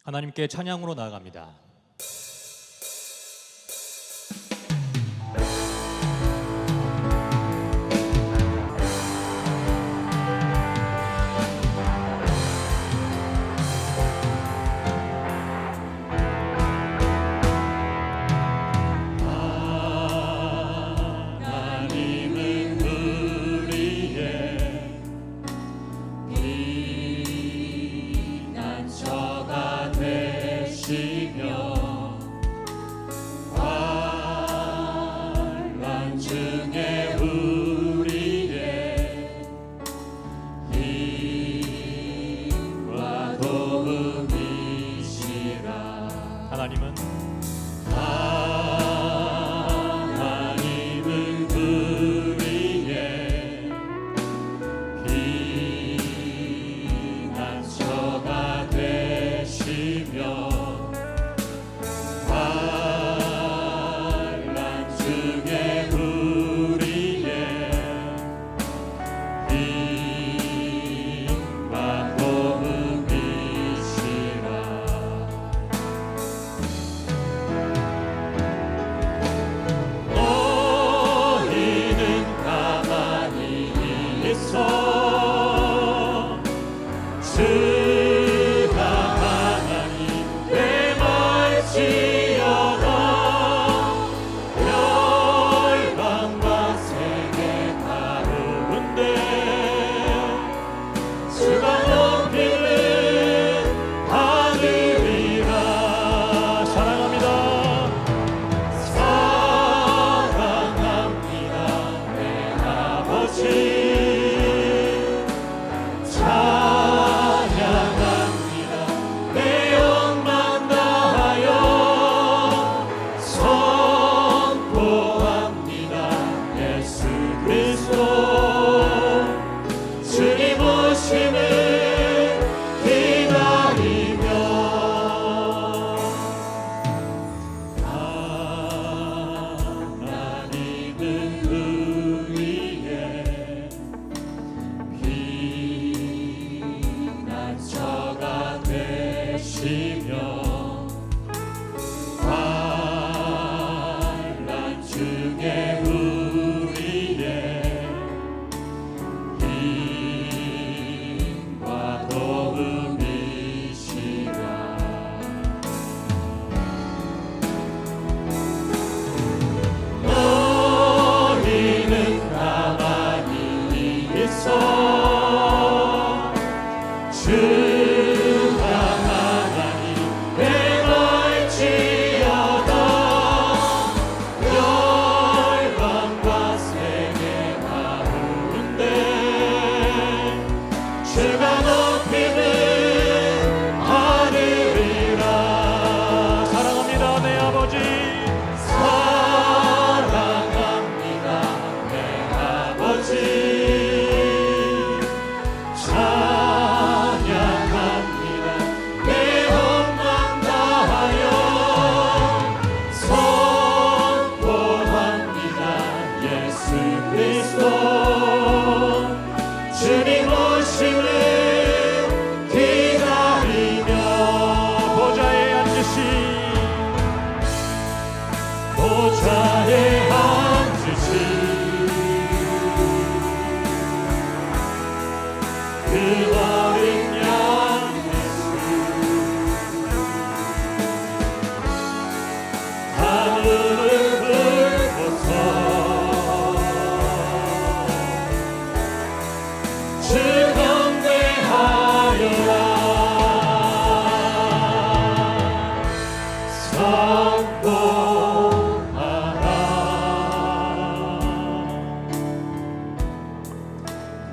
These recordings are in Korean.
하나님께 찬양으로 나아갑니다.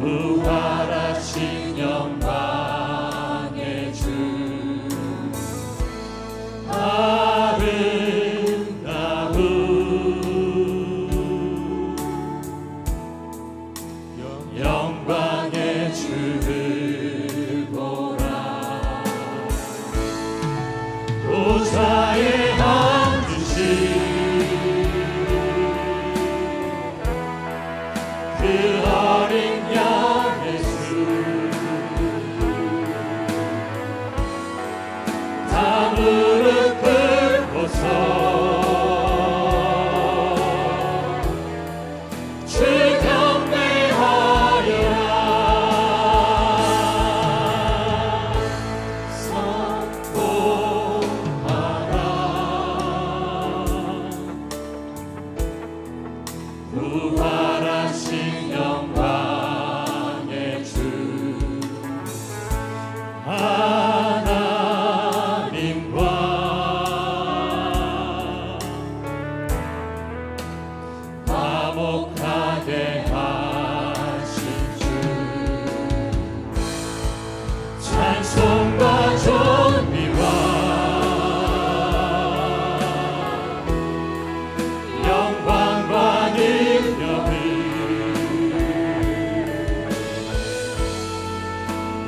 부활하신 영광의 주 아름다운 영광의 주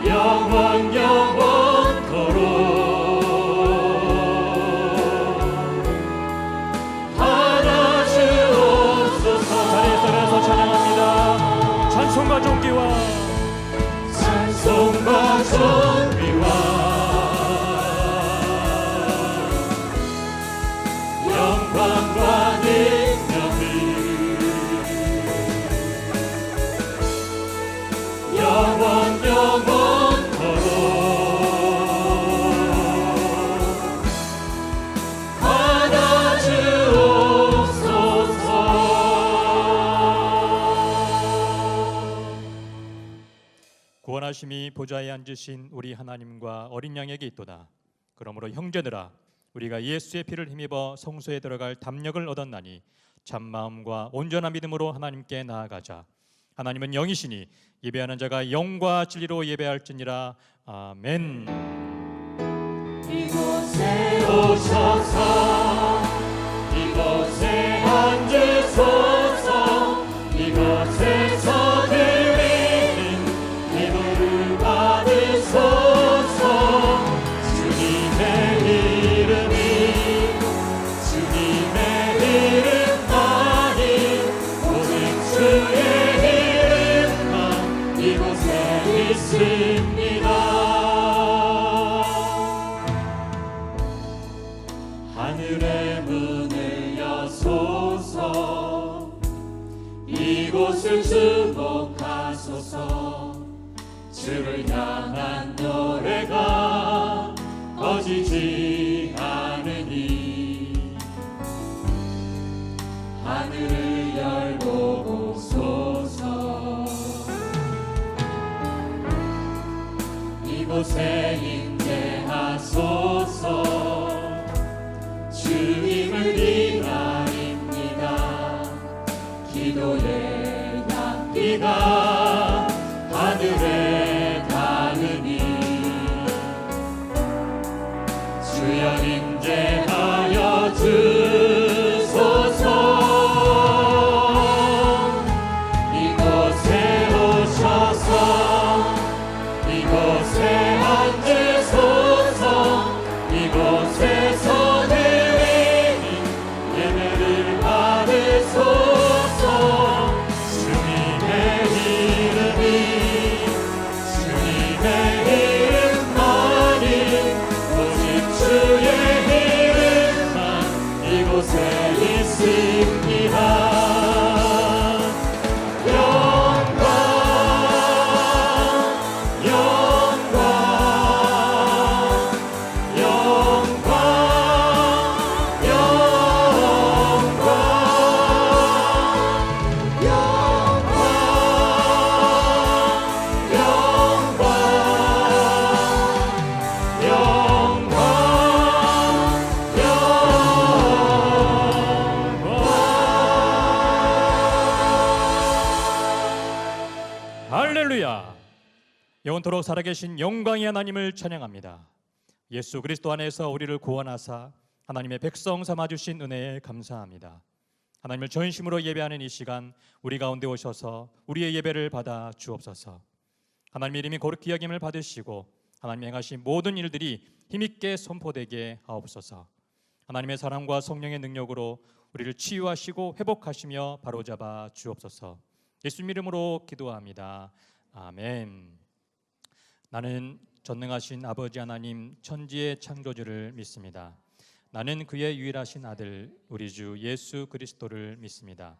영원 영원토록 하나 주옵소서. 자리에 따라서 찬양합니다. 찬송과 존귀와 찬송과 존귀와 영광과 능력을 영원 영원토록 하나 주옵소서. 구원하심이 보좌에 앉으신 우리 하나님과 어린 양에게 있도다. 그러므로 형제들아, 우리가 예수의 피를 힘입어 성소에 들어갈 담력을 얻었나니 참마음과 온전한 믿음으로 하나님께 나아가자. 하나님은 영이시니 예배하는 자가 영과 진리로 예배할지니라. 아멘. 이곳에 오셔서 이곳에 앉으소서. 이곳에서 드리는 기도를 받으소서. 주님의 이름이 주님의 이름만이 오직 주의 이름만 이곳에 있습니다. 하늘의 문을 여소서. 이곳을 주목하소서. 주를 향한 노래가 꺼지지 않으니 하늘을 열고 오소서. 이곳에 임재하소서. 주님을 기다립니다. 기도의 향기가 하늘에 닿으니 주여 임재하여 주소서. 이곳에 오셔서 이곳에 앉으소서. 이곳에서 드리는 예배를 받으소서. 주님의 이름이 주님의 이름만이 오직 주의 이름만 이곳에 있습니다. 영광 영광 영광 영광 할렐루야. 영원토록 살아계신 영광의 하나님을 찬양합니다. 예수 그리스도 안에서 우리를 구원하사 하나님의 백성 삼아주신 은혜에 감사합니다. 하나님을 전심으로 예배하는 이 시간 우리 가운데 오셔서 우리의 예배를 받아 주옵소서. 하나님의 이름이 거룩히 여김을 받으시고 하나님이 행하신 모든 일들이 힘있게 선포되게 하옵소서. 하나님의 사랑과 성령의 능력으로 우리를 치유하시고 회복하시며 바로잡아 주옵소서. 예수님 이름으로 기도합니다. 아멘. 나는 전능하신 아버지 하나님 천지의 창조주를 믿습니다. 나는 그의 유일하신 아들 우리 주 예수 그리스도를 믿습니다.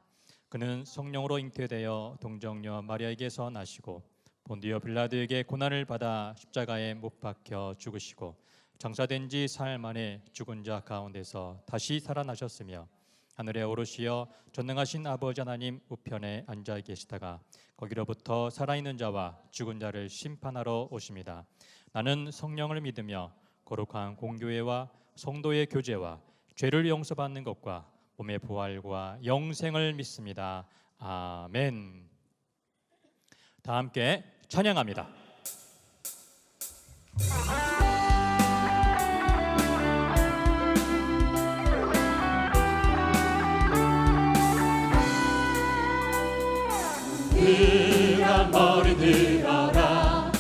그는 성령으로 잉태되어 동정녀 마리아에게서 나시고 본디오 빌라도에게 고난을 받아 십자가에 못 박혀 죽으시고 장사된 지 사흘 만에 죽은 자 가운데서 다시 살아나셨으며 하늘에 오르시어 전능하신 아버지 하나님 우편에 앉아 계시다가 거기로부터 살아있는 자와 죽은 자를 심판하러 오십니다. 나는 성령을 믿으며 거룩한 공교회와 성도의 교제와 죄를 용서받는 것과 몸의 부활과 영생을 믿습니다. 아멘. 다 함께 찬양합니다. 그가 머리 들어라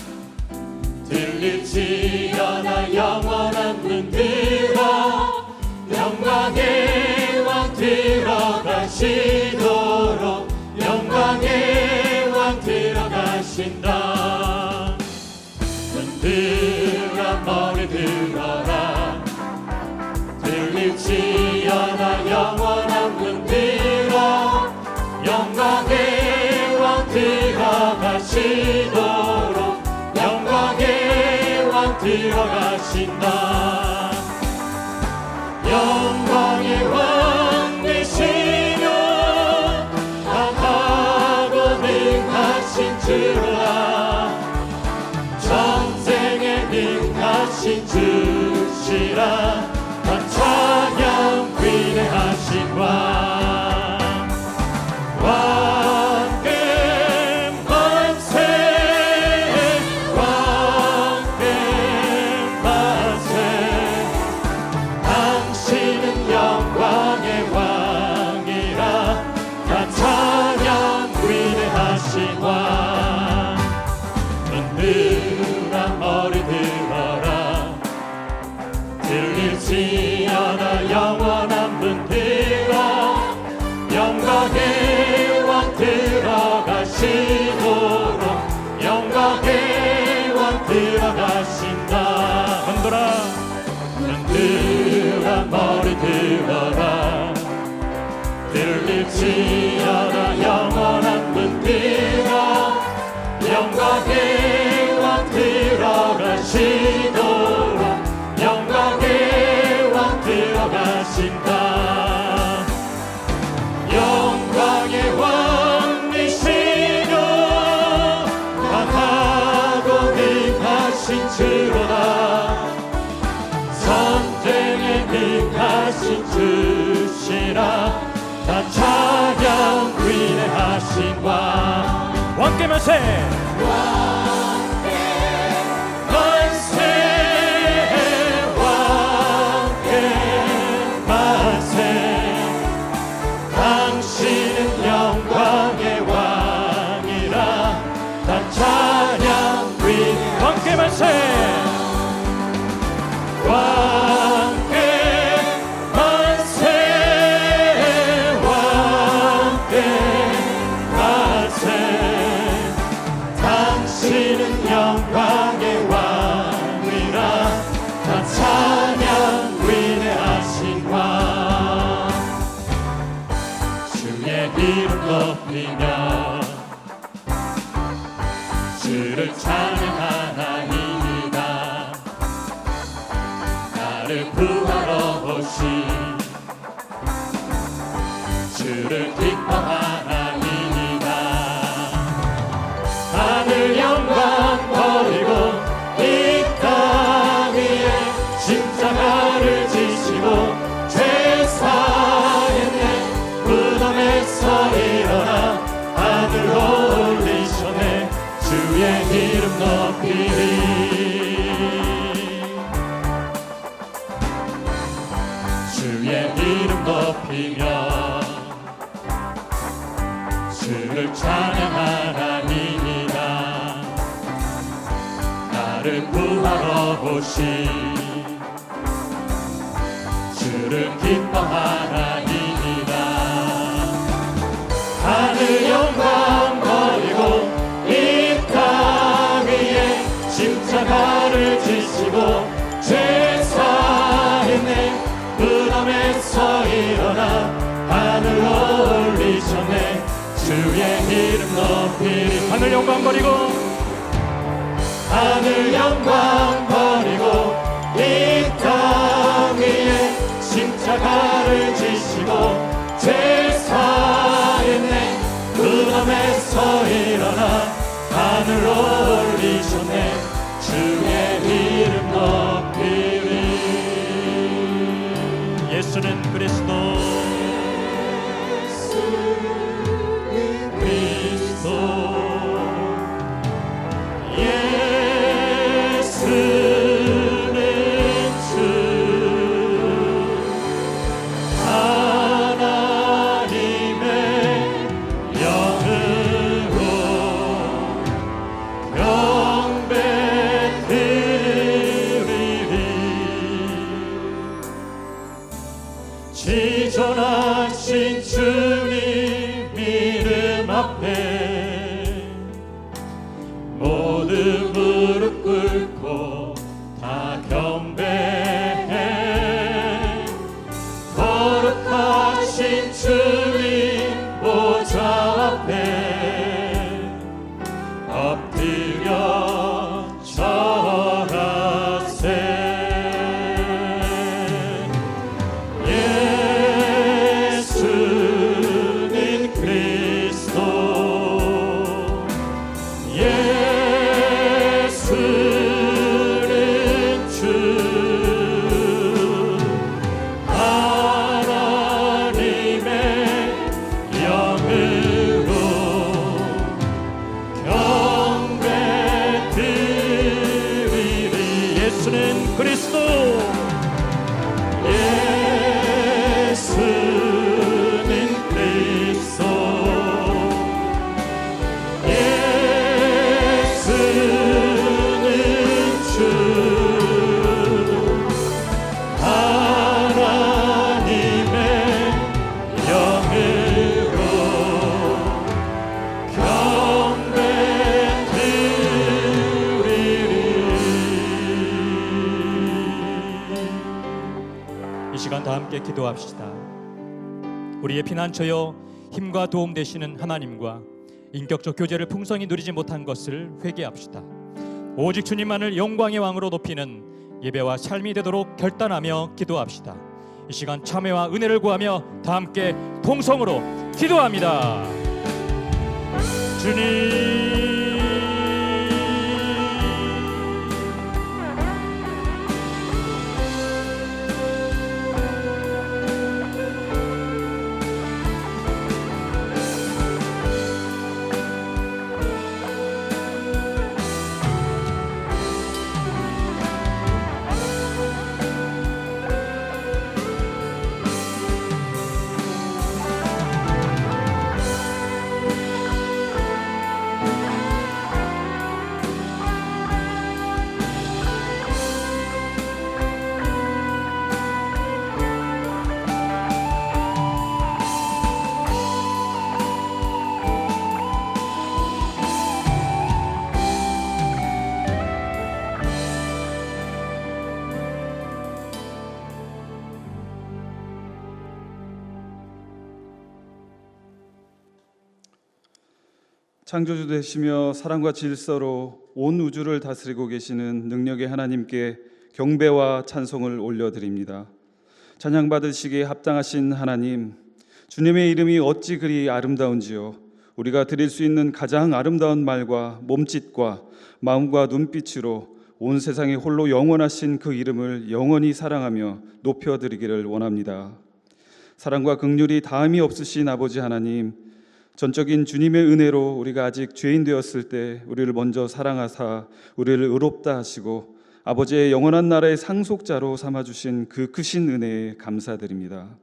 들릴지어다 영원한 문 들어 영광의 왕 들어가시도록 영광의 왕 들어가신다. 문 들어 머리 들어라 들릴지어다 영원한 문 들어 영광의 왕 들어가시도록 영광의 왕 들어가신다. 영광의 왕 되시며 강하고 능하신 주라 전쟁에 능하신 주시라 찬양 위대하신 왕 왕께 만세 왕께 만세 당신은 영광의 왕이라 다 찬양 위대하신 왕 눈 들어 머리 들어라 들릴지어다 영원한 문 들어 영광의 왕 들어가시도록 영광의 왕 들어가신다. 흔들어 흔들어 머리 들어라 들릴지어다 영원한 문 들어 영광의 왕 들어가시도록 영광의 왕 들어가신다. 영광의 왕이시며 강하고 능하신 주로다 전쟁에 능하신 주시라 다 찬양 위대하신 왕 왕께 만세 만세 왕께 만세 당신은 영광의 왕이라 다 찬양 왕께 만세 왕께 만세 왕께 만세 당신은 영광의 왕이라 다 찬양 위대하신 왕 주의 이름 높이며 주를 찬양하나이다. 나를 구하러 오신 주를 기뻐하나이다. 하늘 영광 버리고 이 땅 위에 십자가를 지시고 제사했네 무덤에서 일어나 하늘로 올리셨네 주의 이름 높이리 주의 이름 높이며 주를 찬양하나이다. 나를 구하러 오신 주를 기뻐하나이다. 하늘 영광 버리고 이 땅 위에 십자가를 지시고 제사했네 무덤에서 일어나 하늘로 올리셨네 주의 이름 높이리 하늘 영광 버리고 하늘 영광 버리고 이 땅 위에 십자가를 지시고 제사했네 무덤에서 일어나 하늘로 올리셨네 주의 이름 높이리 예수는 그리스도 그리스도 예수는 주 하나님의 영으로 영배드 모두 무릎 꿇고 다 경배해 거룩하신 주님 보좌 앞에 엎드려 절하세. 예수는 그리스도 예수는 주 하나님의 영으로 경배드리리. 예수는 그리스도 예수는 그리스도 예수는 주 하나님의 영으로 경배드리리. 이 시간 다 함께 기도합시다. 우리의 피난처여 힘과 도움 되시는 하나님과 인격적 교제를 풍성히 누리지 못한 것을 회개합시다. 오직 주님만을 영광의 왕으로 높이는 예배와 삶이 되도록 결단하며 기도합시다. 이 시간 참회와 은혜를 구하며 다 함께 통성으로 기도합니다. 주님, 창조주 되시며 사랑과 질서로 온 우주를 다스리고 계시는 능력의 하나님께 경배와 찬송을 올려드립니다. 찬양받으시기에 합당하신 하나님, 주님의 이름이 어찌 그리 아름다운지요. 우리가 드릴 수 있는 가장 아름다운 말과 몸짓과 마음과 눈빛으로 온 세상에 홀로 영원하신 그 이름을 영원히 사랑하며 높여드리기를 원합니다. 사랑과 긍휼이 다함이 없으신 아버지 하나님, 전적인 주님의 은혜로 우리가 아직 죄인 되었을 때 우리를 먼저 사랑하사 우리를 의롭다 하시고 아버지의 영원한 나라의 상속자로 삼아주신 그 크신 은혜에 감사드립니다.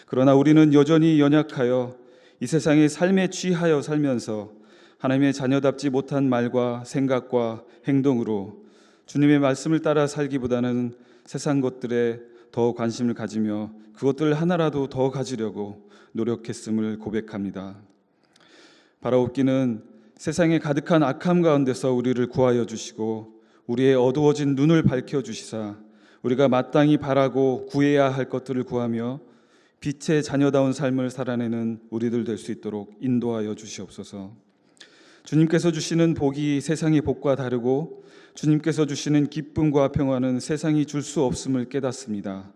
그러나 우리는 여전히 연약하여 이 세상의 삶에 취하여 살면서 하나님의 자녀답지 못한 말과 생각과 행동으로 주님의 말씀을 따라 살기보다는 세상 것들에 더 관심을 가지며 그것들 하나라도 더 가지려고 노력했음을 고백합니다. 바라옵기는 세상에 가득한 악함 가운데서 우리를 구하여 주시고 우리의 어두워진 눈을 밝혀주시사 우리가 마땅히 바라고 구해야 할 것들을 구하며 빛의 자녀다운 삶을 살아내는 우리들 될 수 있도록 인도하여 주시옵소서. 주님께서 주시는 복이 세상의 복과 다르고 주님께서 주시는 기쁨과 평화는 세상이 줄 수 없음을 깨닫습니다.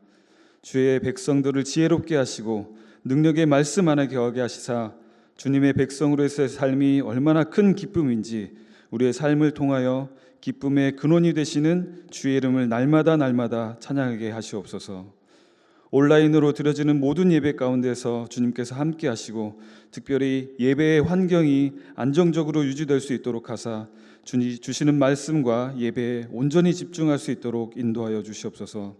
주의 백성들을 지혜롭게 하시고 능력의 말씀 안에 거하게 하시사 주님의 백성으로서의 삶이 얼마나 큰 기쁨인지 우리의 삶을 통하여 기쁨의 근원이 되시는 주의 이름을 날마다 찬양하게 하시옵소서. 온라인으로 드려지는 모든 예배 가운데서 주님께서 함께 하시고 특별히 예배의 환경이 안정적으로 유지될 수 있도록 하사 주님 주시는 말씀과 예배에 온전히 집중할 수 있도록 인도하여 주시옵소서.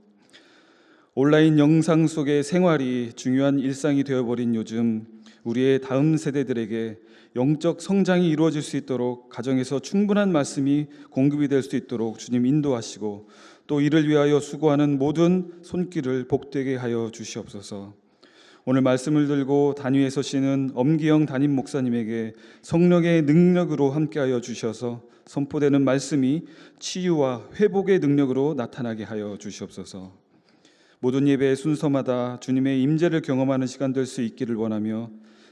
온라인 영상 속의 생활이 중요한 일상이 되어버린 요즘 우리의 다음 세대들에게 영적 성장이 이루어질 수 있도록 가정에서 충분한 말씀이 공급이 될 수 있도록 주님 인도하시고 또 이를 위하여 수고하는 모든 손길을 복되게 하여 주시옵소서. 오늘 말씀을 들고 단위에 서시는 엄기영 담임 목사님에게 성령의 능력으로 함께하여 주셔서 선포되는 말씀이 치유와 회복의 능력으로 나타나게 하여 주시옵소서. 모든 예배의 순서마다 주님의 임재를 경험하는 시간 될 수 있기를 원하며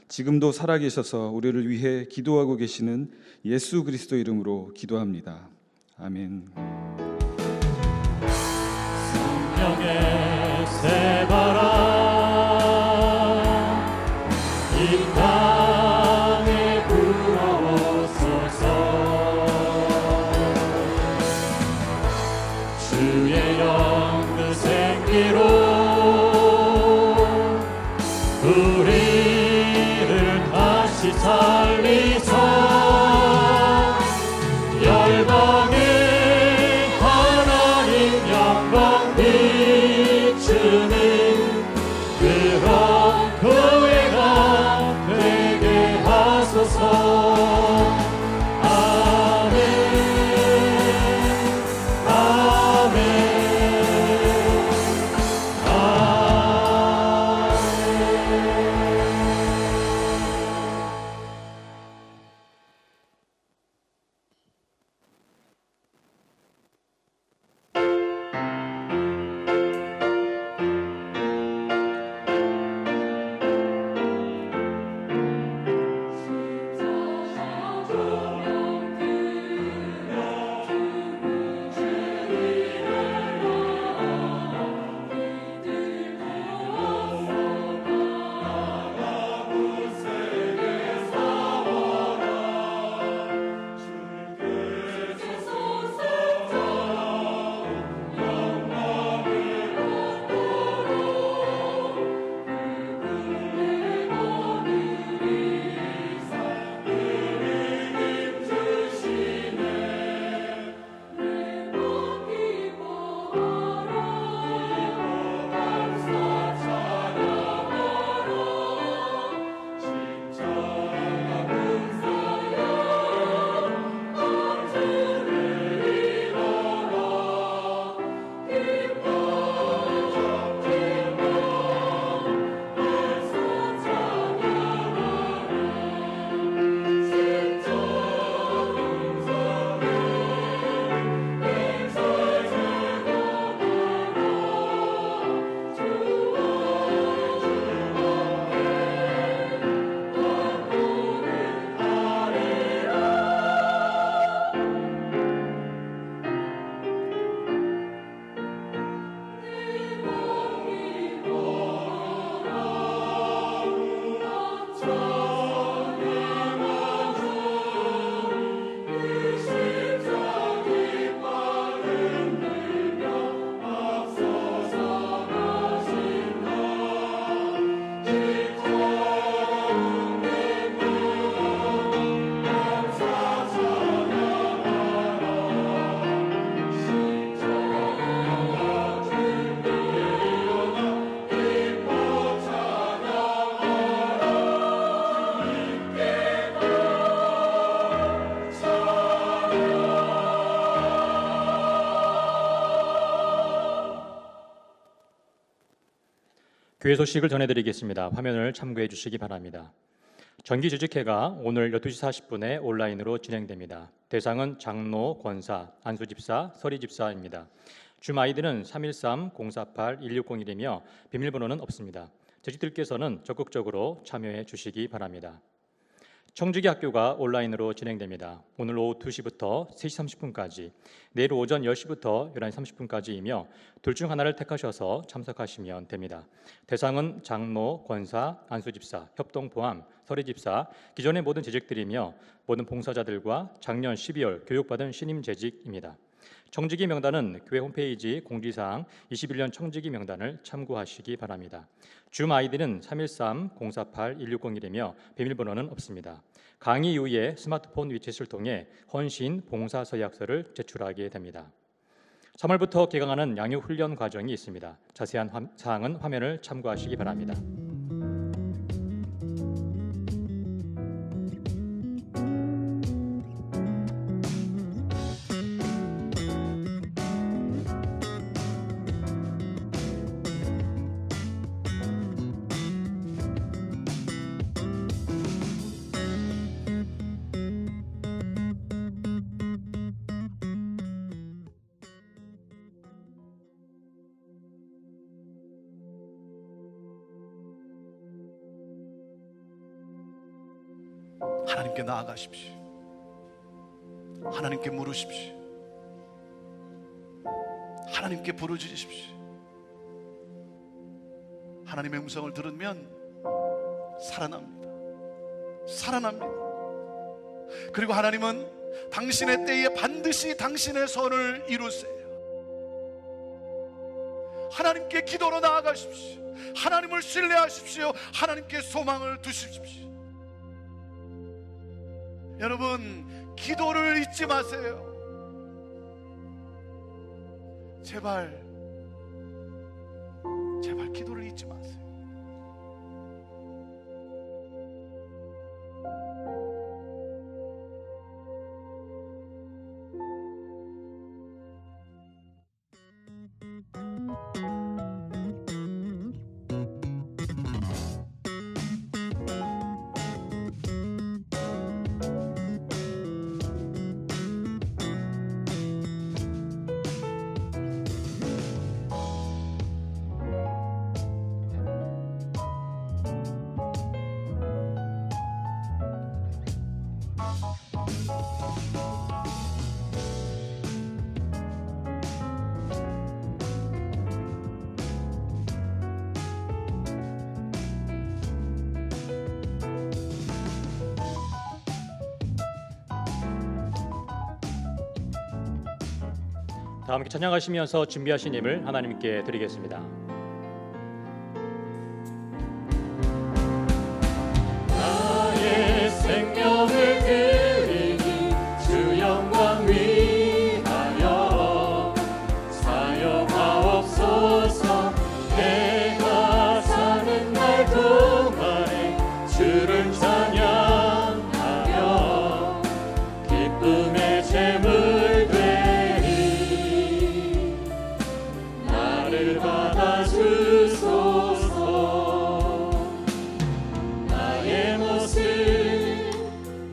지금도 살아계셔서 우리를 위해 기도하고 계시는 예수 그리스도 이름으로 기도합니다. 아멘. 성령의 새바람 이 땅에 불어오소서. 주의 영 그 생기로 우리를 다시 살리사 열방에 하나님 영광 비추는 그런 교회가 되게 하소서. 아멘 아멘 교회 소식을 전해드리겠습니다. 화면을 참고해 주시기 바랍니다. 정기주직회가 오늘 12시 40분에 온라인으로 진행됩니다. 대상은 장로, 권사, 안수집사, 서리집사입니다. 줌 아이디는 313-048-1601이며 비밀번호는 없습니다. 재직들께서는 적극적으로 참여해 주시기 바랍니다. 청주기 학교가 온라인으로 진행됩니다. 오늘 오후 2시부터 3시 30분까지, 내일 오전 10시부터 11시 30분까지이며 둘 중 하나를 택하셔서 참석하시면 됩니다. 대상은 장로, 권사, 안수집사, 협동포함, 서리집사, 기존의 모든 재직들이며 모든 봉사자들과 작년 12월 교육받은 신임 재직입니다. 청지기 명단은 교회 홈페이지 공지사항 21년 청지기 명단을 참고하시기 바랍니다. 줌 아이디는 313-048-1601이며 비밀번호는 없습니다. 강의 이후에 스마트폰 위챗을 통해 헌신 봉사 서약서를 제출하게 됩니다. 3월부터 개강하는 양육 훈련 과정이 있습니다. 자세한 사항은 화면을 참고하시기 바랍니다. 하나님께 나아가십시오. 하나님께 물으십시오. 하나님께 부르짖으십시오. 하나님의 음성을 들으면 살아납니다. 살아납니다. 그리고 하나님은 당신의 때에 반드시 당신의 선을 이루세요. 하나님께 기도로 나아가십시오. 하나님을 신뢰하십시오. 하나님께 소망을 두십시오. 여러분, 기도를 잊지 마세요. 제발 기도를 잊지 마세요. 다 함께 찬양하시면서 준비하신 예물 하나님께 드리겠습니다. 나의 생명을 드리니 주 영광 위하여 사용하옵소서. 내가 사는 날 동안에 주를 찬양하며 기쁨의 제물 받아주소서. 나의 모습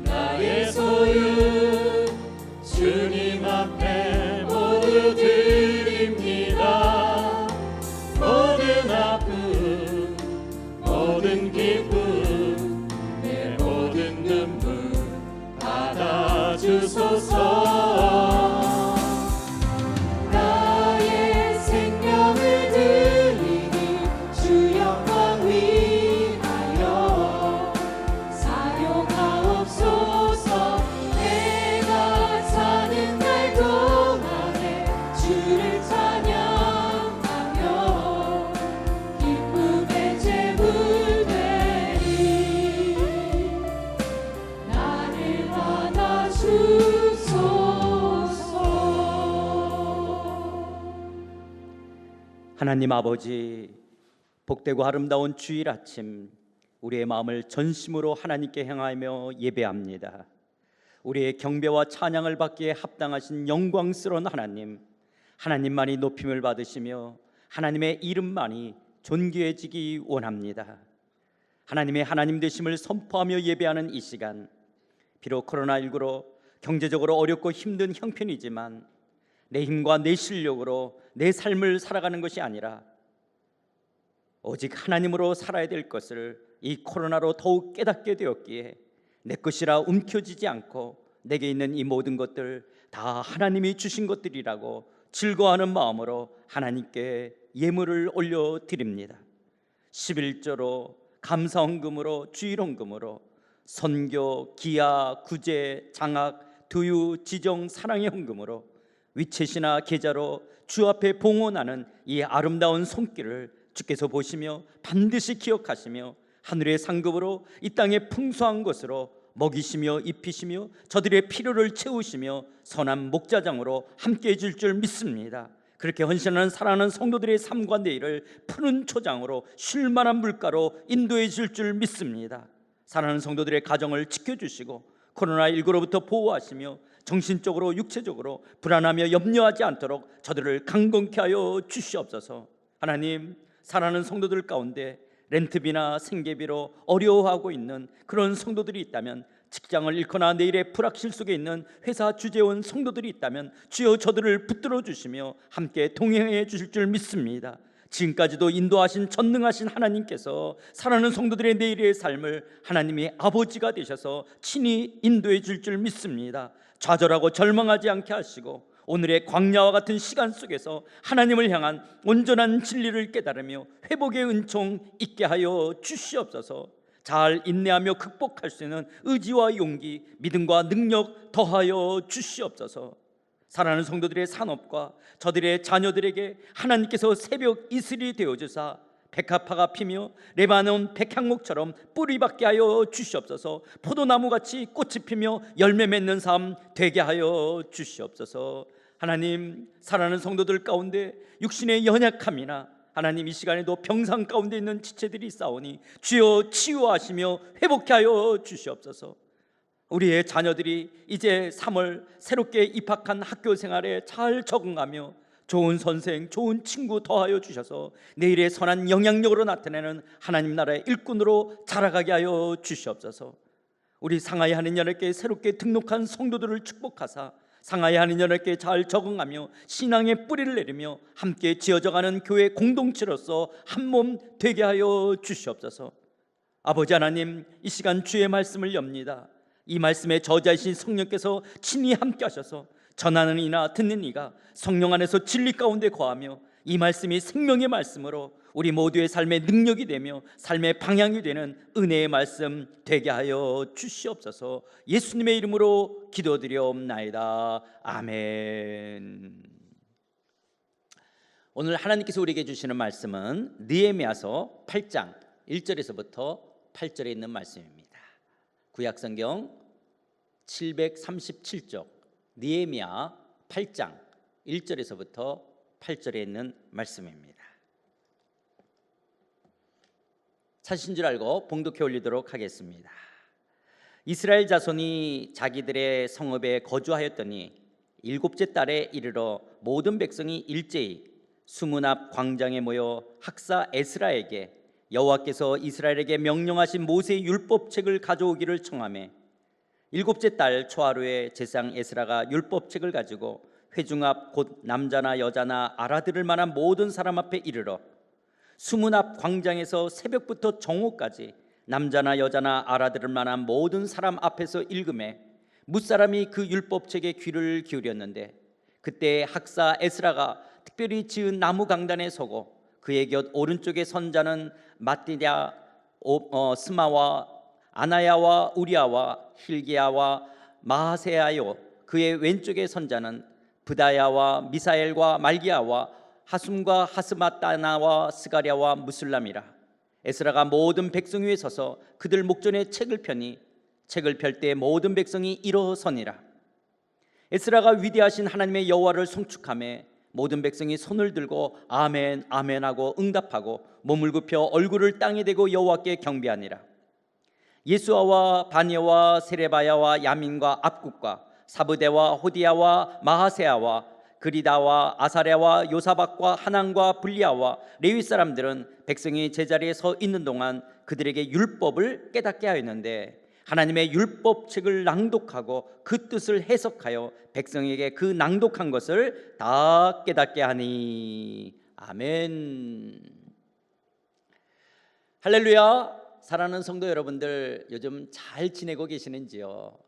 나의 소유 주님 앞에 모두 드립니다. 모든 아픔 모든 기쁨 내 모든 눈물 받아주소서. 하나님 아버지, 복되고 아름다운 주일 아침 우리의 마음을 전심으로 하나님께 향하며 예배합니다. 우리의 경배와 찬양을 받기에 합당하신 영광스러운 하나님, 하나님만이 높임을 받으시며 하나님의 이름만이 존귀해지기 원합니다. 하나님의 하나님 되심을 선포하며 예배하는 이 시간, 비록 코로나19로 경제적으로 어렵고 힘든 형편이지만 내 힘과 내 실력으로 내 삶을 살아가는 것이 아니라 오직 하나님으로 살아야 될 것을 이 코로나로 더욱 깨닫게 되었기에 내 것이라 움켜쥐지 않고 내게 있는 이 모든 것들 다 하나님이 주신 것들이라고 즐거워하는 마음으로 하나님께 예물을 올려드립니다. 11조로 감사헌금으로 주일헌금으로 선교, 기아, 구제, 장학, 두유, 지정, 사랑의 헌금으로 위챗이나 계좌로 주 앞에 봉헌하는 이 아름다운 손길을 주께서 보시며 반드시 기억하시며 하늘의 상급으로 이 땅의 풍성한 것으로 먹이시며 입히시며 저들의 필요를 채우시며 선한 목자장으로 함께 해줄 줄 믿습니다. 그렇게 헌신하는 사랑하는 성도들의 삶과 내일을 푸른 초장으로 쉴만한 물가로 인도해 줄 줄 믿습니다. 사랑하는 성도들의 가정을 지켜주시고 코로나19로부터 보호하시며 정신적으로 육체적으로 불안하며 염려하지 않도록 저들을 강건케 하여 주시옵소서. 하나님, 사랑하는 성도들 가운데 렌트비나 생계비로 어려워하고 있는 그런 성도들이 있다면, 직장을 잃거나 내일의 불확실 속에 있는 회사 주재원 성도들이 있다면 주여 저들을 붙들어 주시며 함께 동행해 주실 줄 믿습니다. 지금까지도 인도하신 전능하신 하나님께서 사랑하는 성도들의 내일의 삶을 하나님이 아버지가 되셔서 친히 인도해 줄 줄 믿습니다. 좌절하고 절망하지 않게 하시고 오늘의 광야와 같은 시간 속에서 하나님을 향한 온전한 진리를 깨달으며 회복의 은총 있게 하여 주시옵소서. 잘 인내하며 극복할 수 있는 의지와 용기, 믿음과 능력 더하여 주시옵소서. 사랑하는 성도들의 산업과 저들의 자녀들에게 하나님께서 새벽 이슬이 되어주사 백합화가 피며 레바논 백향목처럼 뿌리 받게 하여 주시옵소서. 포도나무같이 꽃이 피며 열매 맺는 삶 되게 하여 주시옵소서. 하나님, 사랑하는 성도들 가운데 육신의 연약함이나 하나님 이 시간에도 병상 가운데 있는 지체들이 있사오니 주여 치유하시며 회복케 하여 주시옵소서. 우리의 자녀들이 이제 3월 새롭게 입학한 학교 생활에 잘 적응하며 좋은 선생, 좋은 친구 더하여 주셔서 내일의 선한 영향력으로 나타내는 하나님 나라의 일꾼으로 자라가게 하여 주시옵소서. 우리 상하이 한인연합교회 새롭게 등록한 성도들을 축복하사 상하이 한인연합교회에 잘 적응하며 신앙의 뿌리를 내리며 함께 지어져가는 교회 공동체로서 한 몸 되게 하여 주시옵소서. 아버지 하나님, 이 시간 주의 말씀을 엽니다. 이 말씀에 저자이신 성령께서 친히 함께 하셔서 전하는 이나 듣는 이가 성령 안에서 진리 가운데 거하며 이 말씀이 생명의 말씀으로 우리 모두의 삶의 능력이 되며 삶의 방향이 되는 은혜의 말씀 되게 하여 주시옵소서. 예수님의 이름으로 기도드리옵나이다. 아멘. 오늘 하나님께서 우리에게 주시는 말씀은 느헤미야서 8장 1절에서부터 8절에 있는 말씀입니다. 구약성경 737쪽 느헤미야 8장 1절에서부터 8절에 있는 말씀입니다. 찾으신 줄 알고 봉독해 올리도록 하겠습니다. 이스라엘 자손이 자기들의 성읍에 거주하였더니 7째 달에 이르러 모든 백성이 일제히 수문 앞 광장에 모여 학사 에스라에게 여호와께서 이스라엘에게 명령하신 모세의 율법책을 가져오기를 청하매 7째 달 초하루에 제사장 에스라가 율법책을 가지고 회중 앞 곧 남자나 여자나 알아들을 만한 모든 사람 앞에 이르러 수문 앞 광장에서 새벽부터 정오까지 남자나 여자나 알아들을 만한 모든 사람 앞에서 읽음에 뭇사람이 그 율법책에 귀를 기울였는데 그때 학사 에스라가 특별히 지은 나무 강단에 서고 그의 곁 오른쪽에 선 자는 마띠냐 스마와 아나야와 우리아와 힐기야와 마하세야요 그의 왼쪽에 선 자는 브다야와 미사엘과 말기야와 하숨과 하스마따나와 스가랴와 무슬람이라. 에스라가 모든 백성 위에 서서 그들 목전에 책을 펴니 책을 펼 때 모든 백성이 일어서니라. 에스라가 위대하신 하나님의 여호와를 송축하며 모든 백성이 손을 들고 아멘 아멘 하고 응답하고 몸을 굽혀 얼굴을 땅에 대고 여호와께 경배하니라. 예수아와 바니아와 세레바야와 야민과 압국과 사브대와 호디야와 마하세야와 그리다와 아사랴와 요사박과 하난과 불리아와 레위 사람들은 백성이 제자리에 서 있는 동안 그들에게 율법을 깨닫게 하였는데 하나님의 율법책을 낭독하고 그 뜻을 해석하여 백성에게 그 낭독한 것을 다 깨닫게 하니. 아멘. 할렐루야. 사랑하는 성도 여러분들, 요즘 잘 지내고 계시는지요?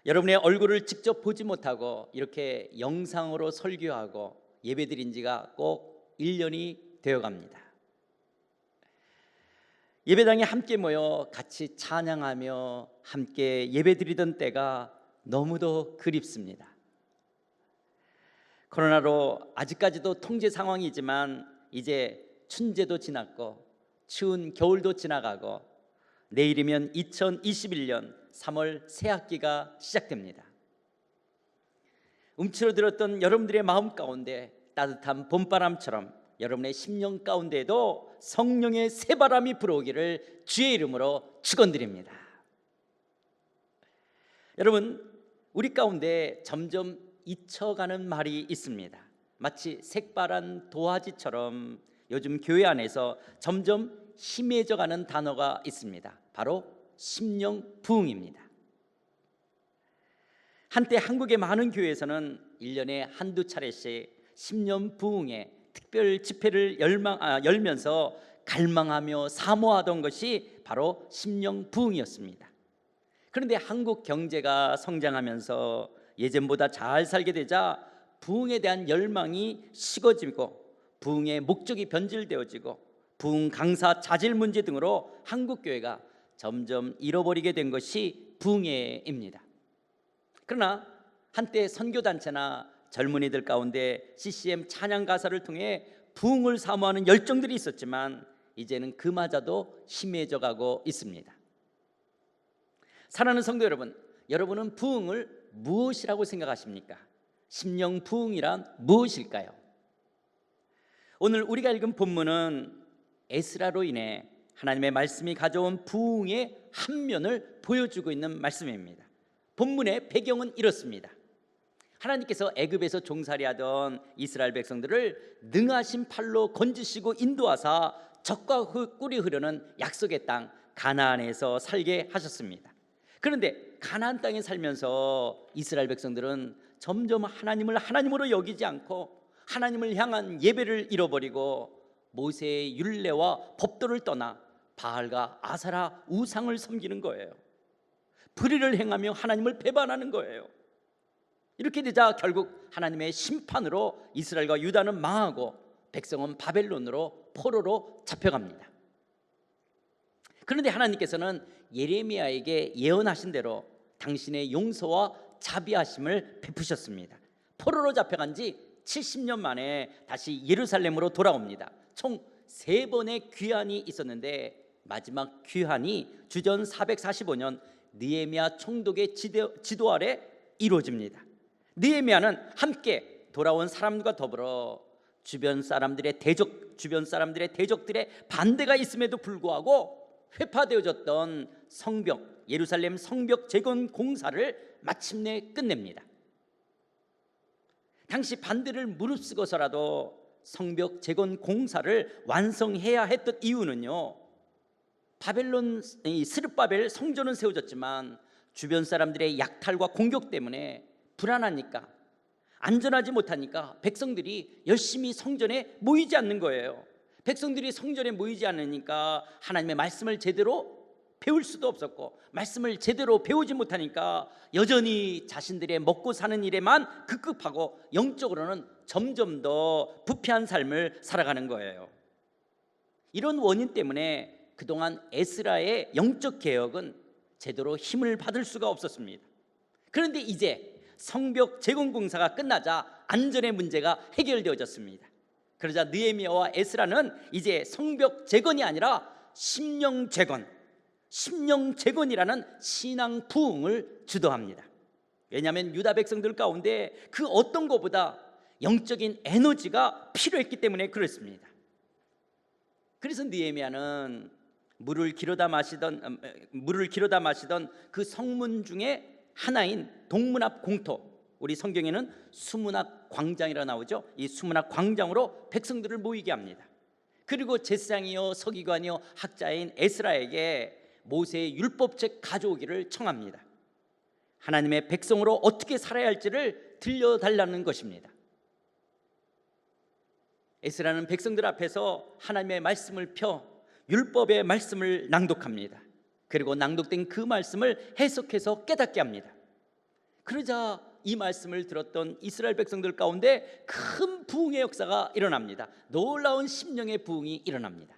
여러분의 얼굴을 직접 보지 못하고 이렇게 영상으로 설교하고 예배드린 지가 꼭 1년이 되어갑니다. 예배당에 함께 모여 같이 찬양하며 함께 예배드리던 때가 너무도 그립습니다. 코로나로 아직까지도 통제 상황이지만 이제 춘제도 지났고 추운 겨울도 지나가고 내일이면 2021년 3월 새학기가 시작됩니다. 움츠러들었던 여러분들의 마음 가운데 따뜻한 봄바람처럼 여러분의 심령 가운데에도 성령의 새바람이 불어오기를 주의 이름으로 축원드립니다. 여러분, 우리 가운데 점점 잊혀가는 말이 있습니다. 마치 색바란 도화지처럼 요즘 교회 안에서 점점 희미해져가는 단어가 있습니다. 바로 심령 부흥입니다. 한때 한국의 많은 교회에서는 1년에 한두 차례씩 심령 부흥의 특별 집회를 열면서 갈망하며 사모하던 것이 바로 심령 부흥이었습니다. 그런데 한국 경제가 성장하면서 예전보다 잘 살게 되자 부흥에 대한 열망이 식어지고 부흥의 목적이 변질되어지고 부흥 강사 자질 문제 등으로 한국 교회가 점점 잃어버리게 된 것이 부흥회입니다. 그러나 한때 선교단체나 젊은이들 가운데 CCM 찬양 가사를 통해 부흥을 사모하는 열정들이 있었지만 이제는 그마저도 희미해져 가고 있습니다. 사랑하는 성도 여러분, 여러분은 부흥을 무엇이라고 생각하십니까? 심령 부흥이란 무엇일까요? 오늘 우리가 읽은 본문은 에스라로 인해 하나님의 말씀이 가져온 부흥의 한 면을 보여주고 있는 말씀입니다. 본문의 배경은 이렇습니다. 하나님께서 애굽에서 종살이하던 이스라엘 백성들을 능하신 팔로 건지시고 인도하사 젖과 꿀이 흐르는 약속의 땅 가나안에서 살게 하셨습니다. 그런데 가나안 땅에 살면서 이스라엘 백성들은 점점 하나님을 하나님으로 여기지 않고 하나님을 향한 예배를 잃어버리고 모세의 율례와 법도를 떠나 바알과 아사라 우상을 섬기는 거예요. 불의를 행하며 하나님을 배반하는 거예요. 이렇게 되자 결국 하나님의 심판으로 이스라엘과 유다는 망하고 백성은 바벨론으로 포로로 잡혀갑니다. 그런데 하나님께서는 예레미야에게 예언하신 대로 당신의 용서와 자비하심을 베푸셨습니다. 포로로 잡혀간 지 70년 만에 다시 예루살렘으로 돌아옵니다. 총 3번의 귀환이 있었는데 마지막 귀환이 주전 445년 느헤미야 총독의 지도 아래 이루어집니다. 느헤미야는 함께 돌아온 사람과 더불어 주변 사람들의 대적들의 반대가 있음에도 불구하고 회파되어졌던 성벽, 예루살렘 성벽 재건 공사를 마침내 끝냅니다. 당시 반대를 무릅쓰고서라도 성벽 재건 공사를 완성해야 했던 이유는요, 바벨론 스룹바벨 성전은 세워졌지만 주변 사람들의 약탈과 공격 때문에 불안하니까, 안전하지 못하니까 백성들이 열심히 성전에 모이지 않는 거예요. 백성들이 성전에 모이지 않으니까 하나님의 말씀을 제대로 배울 수도 없었고, 말씀을 제대로 배우지 못하니까 여전히 자신들의 먹고 사는 일에만 급급하고 영적으로는 점점 더 부패한 삶을 살아가는 거예요. 이런 원인 때문에 그동안 에스라의 영적 개혁은 제대로 힘을 받을 수가 없었습니다. 그런데 이제 성벽 재건 공사가 끝나자 안전의 문제가 해결되어졌습니다. 그러자 느헤미야와 에스라는 이제 성벽 재건이 아니라 심령 재건이라는 신앙 부흥을 주도합니다. 왜냐하면 유다 백성들 가운데 그 어떤 것보다 영적인 에너지가 필요했기 때문에 그렇습니다. 그래서 느헤미야는 물을 기르다 마시던 그 성문 중에 하나인 동문 앞 공터, 우리 성경에는 수문학 광장이라 나오죠. 이 수문학 광장으로 백성들을 모이게 합니다. 그리고 제사장이요 서기관이요 학자인 에스라에게 모세의 율법책 가져오기를 청합니다. 하나님의 백성으로 어떻게 살아야 할지를 들려달라는 것입니다. 에스라는 백성들 앞에서 하나님의 말씀을 펴 율법의 말씀을 낭독합니다. 그리고 낭독된 그 말씀을 해석해서 깨닫게 합니다. 그러자 이 말씀을 들었던 이스라엘 백성들 가운데 큰 부흥의 역사가 일어납니다. 놀라운 심령의 부흥이 일어납니다.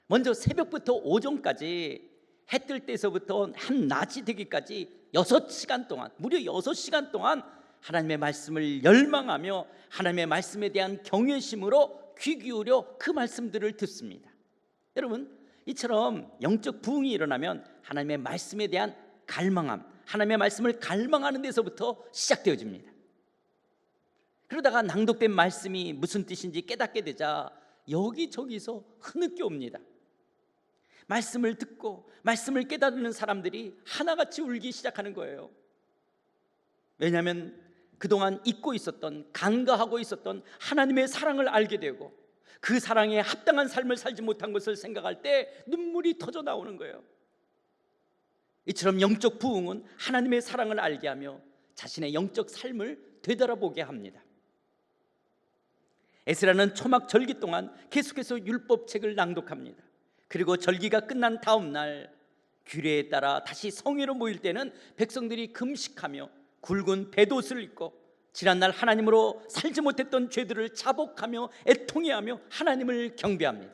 먼저 새벽부터 오전까지 해 뜰 때서부터 한낮이 되기까지 6시간 동안, 무려 6시간 동안 하나님의 말씀을 열망하며 하나님의 말씀에 대한 경외심으로 귀 기울여 그 말씀들을 듣습니다. 여러분, 이처럼 영적 부흥이 일어나면 하나님의 말씀에 대한 갈망함, 하나님의 말씀을 갈망하는 데서부터 시작되어집니다. 그러다가 낭독된 말씀이 무슨 뜻인지 깨닫게 되자 여기저기서 흐느껴 옵니다. 말씀을 듣고 말씀을 깨닫는 사람들이 하나같이 울기 시작하는 거예요. 왜냐하면 그동안 잊고 있었던, 간과하고 있었던 하나님의 사랑을 알게 되고 그 사랑에 합당한 삶을 살지 못한 것을 생각할 때 눈물이 터져 나오는 거예요. 이처럼 영적 부흥은 하나님의 사랑을 알게 하며 자신의 영적 삶을 되돌아보게 합니다. 에스라는 초막 절기 동안 계속해서 율법책을 낭독합니다. 그리고 절기가 끝난 다음 날 규례에 따라 다시 성회로 모일 때는 백성들이 금식하며 굵은 배옷을 입고 지난날 하나님으로 살지 못했던 죄들을 자복하며 애통해하며 하나님을 경배합니다.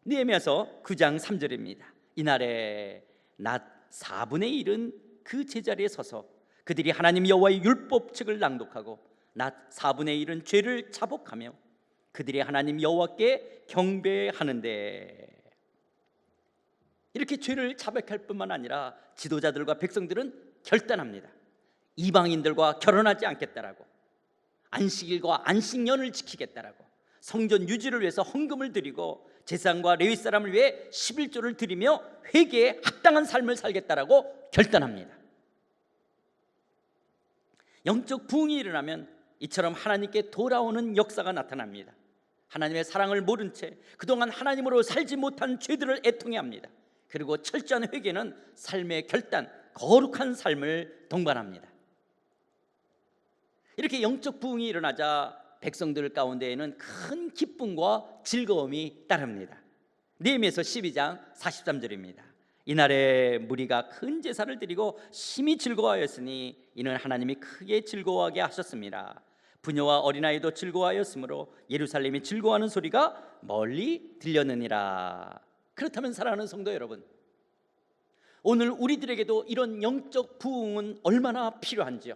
느헤미야서 9장 3절입니다. 이날에 낮 4분의 1은 그 제자리에 서서 그들이 하나님 여호와의 율법책을 낭독하고 낮 4분의 1은 죄를 자복하며 그들이 하나님 여호와께 경배하는데, 이렇게 죄를 자백할 뿐만 아니라 지도자들과 백성들은 결단합니다. 이방인들과 결혼하지 않겠다라고, 안식일과 안식년을 지키겠다라고, 성전 유지를 위해서 헌금을 드리고 제사장과 레위 사람을 위해 11조를 드리며 회개에 합당한 삶을 살겠다라고 결단합니다. 영적 부흥이 일어나면 이처럼 하나님께 돌아오는 역사가 나타납니다. 하나님의 사랑을 모른 채 그동안 하나님으로 살지 못한 죄들을 애통해합니다. 그리고 철저한 회개는 삶의 결단, 거룩한 삶을 동반합니다. 이렇게 영적 부흥이 일어나자 백성들 가운데에는 큰 기쁨과 즐거움이 따릅니다. 느헤미야서 12장 43절입니다. 이날에 무리가 큰 제사를 드리고 심히 즐거워하였으니 이는 하나님이 크게 즐거워하게 하셨습니다. 부녀와 어린아이도 즐거워하였으므로 예루살렘이 즐거워하는 소리가 멀리 들렸느니라. 그렇다면 사랑하는 성도 여러분, 오늘 우리들에게도 이런 영적 부흥은 얼마나 필요한지요?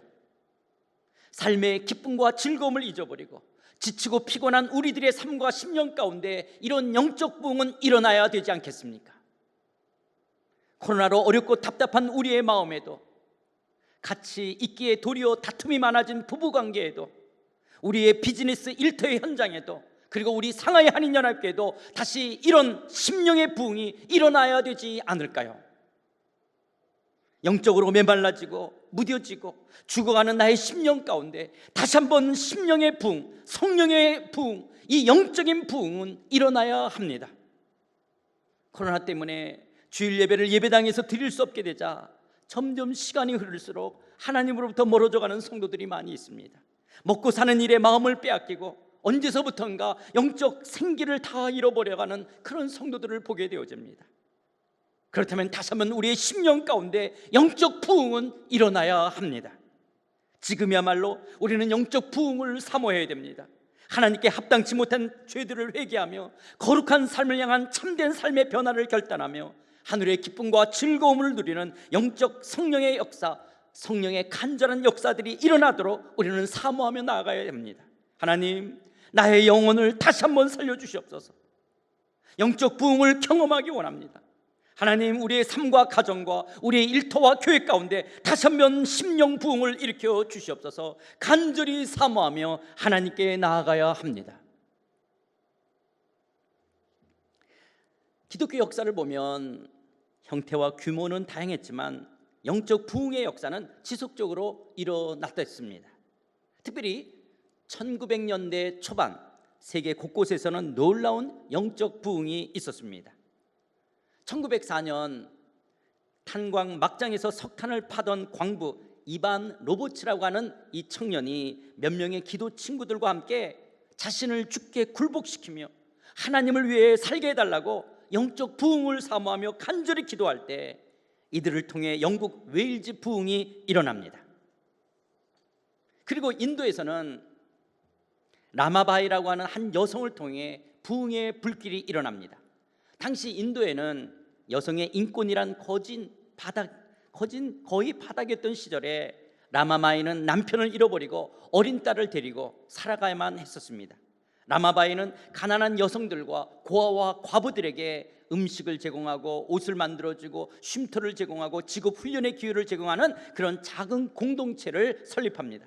삶의 기쁨과 즐거움을 잊어버리고 지치고 피곤한 우리들의 삶과 심령 가운데 이런 영적 부흥은 일어나야 되지 않겠습니까? 코로나로 어렵고 답답한 우리의 마음에도, 같이 있기에 도리어 다툼이 많아진 부부관계에도, 우리의 비즈니스 일터의 현장에도, 그리고 우리 상하이 한인연합교회도 다시 이런 심령의 부흥이 일어나야 되지 않을까요? 영적으로 메말라지고 무뎌지고 죽어가는 나의 심령 가운데 다시 한번 심령의 부흥, 성령의 부흥, 이 영적인 부흥은 일어나야 합니다. 코로나 때문에 주일 예배를 예배당에서 드릴 수 없게 되자 점점 시간이 흐를수록 하나님으로부터 멀어져가는 성도들이 많이 있습니다. 먹고 사는 일에 마음을 빼앗기고 언제서부턴가 영적 생기를 다 잃어버려가는 그런 성도들을 보게 되어집니다. 그렇다면 다시 한번 우리의 심령 가운데 영적 부흥은 일어나야 합니다. 지금이야말로 우리는 영적 부흥을 사모해야 됩니다. 하나님께 합당치 못한 죄들을 회개하며 거룩한 삶을 향한 참된 삶의 변화를 결단하며 하늘의 기쁨과 즐거움을 누리는 영적 성령의 역사, 성령의 간절한 역사들이 일어나도록 우리는 사모하며 나아가야 합니다. 하나님, 나의 영혼을 다시 한번 살려주시옵소서. 영적 부흥을 경험하기 원합니다. 하나님, 우리의 삶과 가정과 우리의 일터와 교회 가운데 다시 한번 심령 부흥을 일으켜 주시옵소서. 간절히 사모하며 하나님께 나아가야 합니다. 기독교 역사를 보면 형태와 규모는 다양했지만 영적 부흥의 역사는 지속적으로 일어났습니다. 특별히 1900년대 초반 세계 곳곳에서는 놀라운 영적 부흥이 있었습니다. 1904년 탄광 막장에서 석탄을 파던 광부 이반 로보츠라고 하는 이 청년이 몇 명의 기도 친구들과 함께 자신을 죽게 굴복시키며 하나님을 위해 살게 해달라고 영적 부흥을 사모하며 간절히 기도할 때 이들을 통해 영국 웨일즈 부흥이 일어납니다. 그리고 인도에서는 라마바이라고 하는 한 여성을 통해 부흥의 불길이 일어납니다. 당시 인도에는 여성의 인권이란 거의 바닥이었던 시절에 라마바이는 남편을 잃어버리고 어린 딸을 데리고 살아가야만 했었습니다. 라마바이는 가난한 여성들과 고아와 과부들에게 음식을 제공하고 옷을 만들어주고 쉼터를 제공하고 직업 훈련의 기회를 제공하는 그런 작은 공동체를 설립합니다.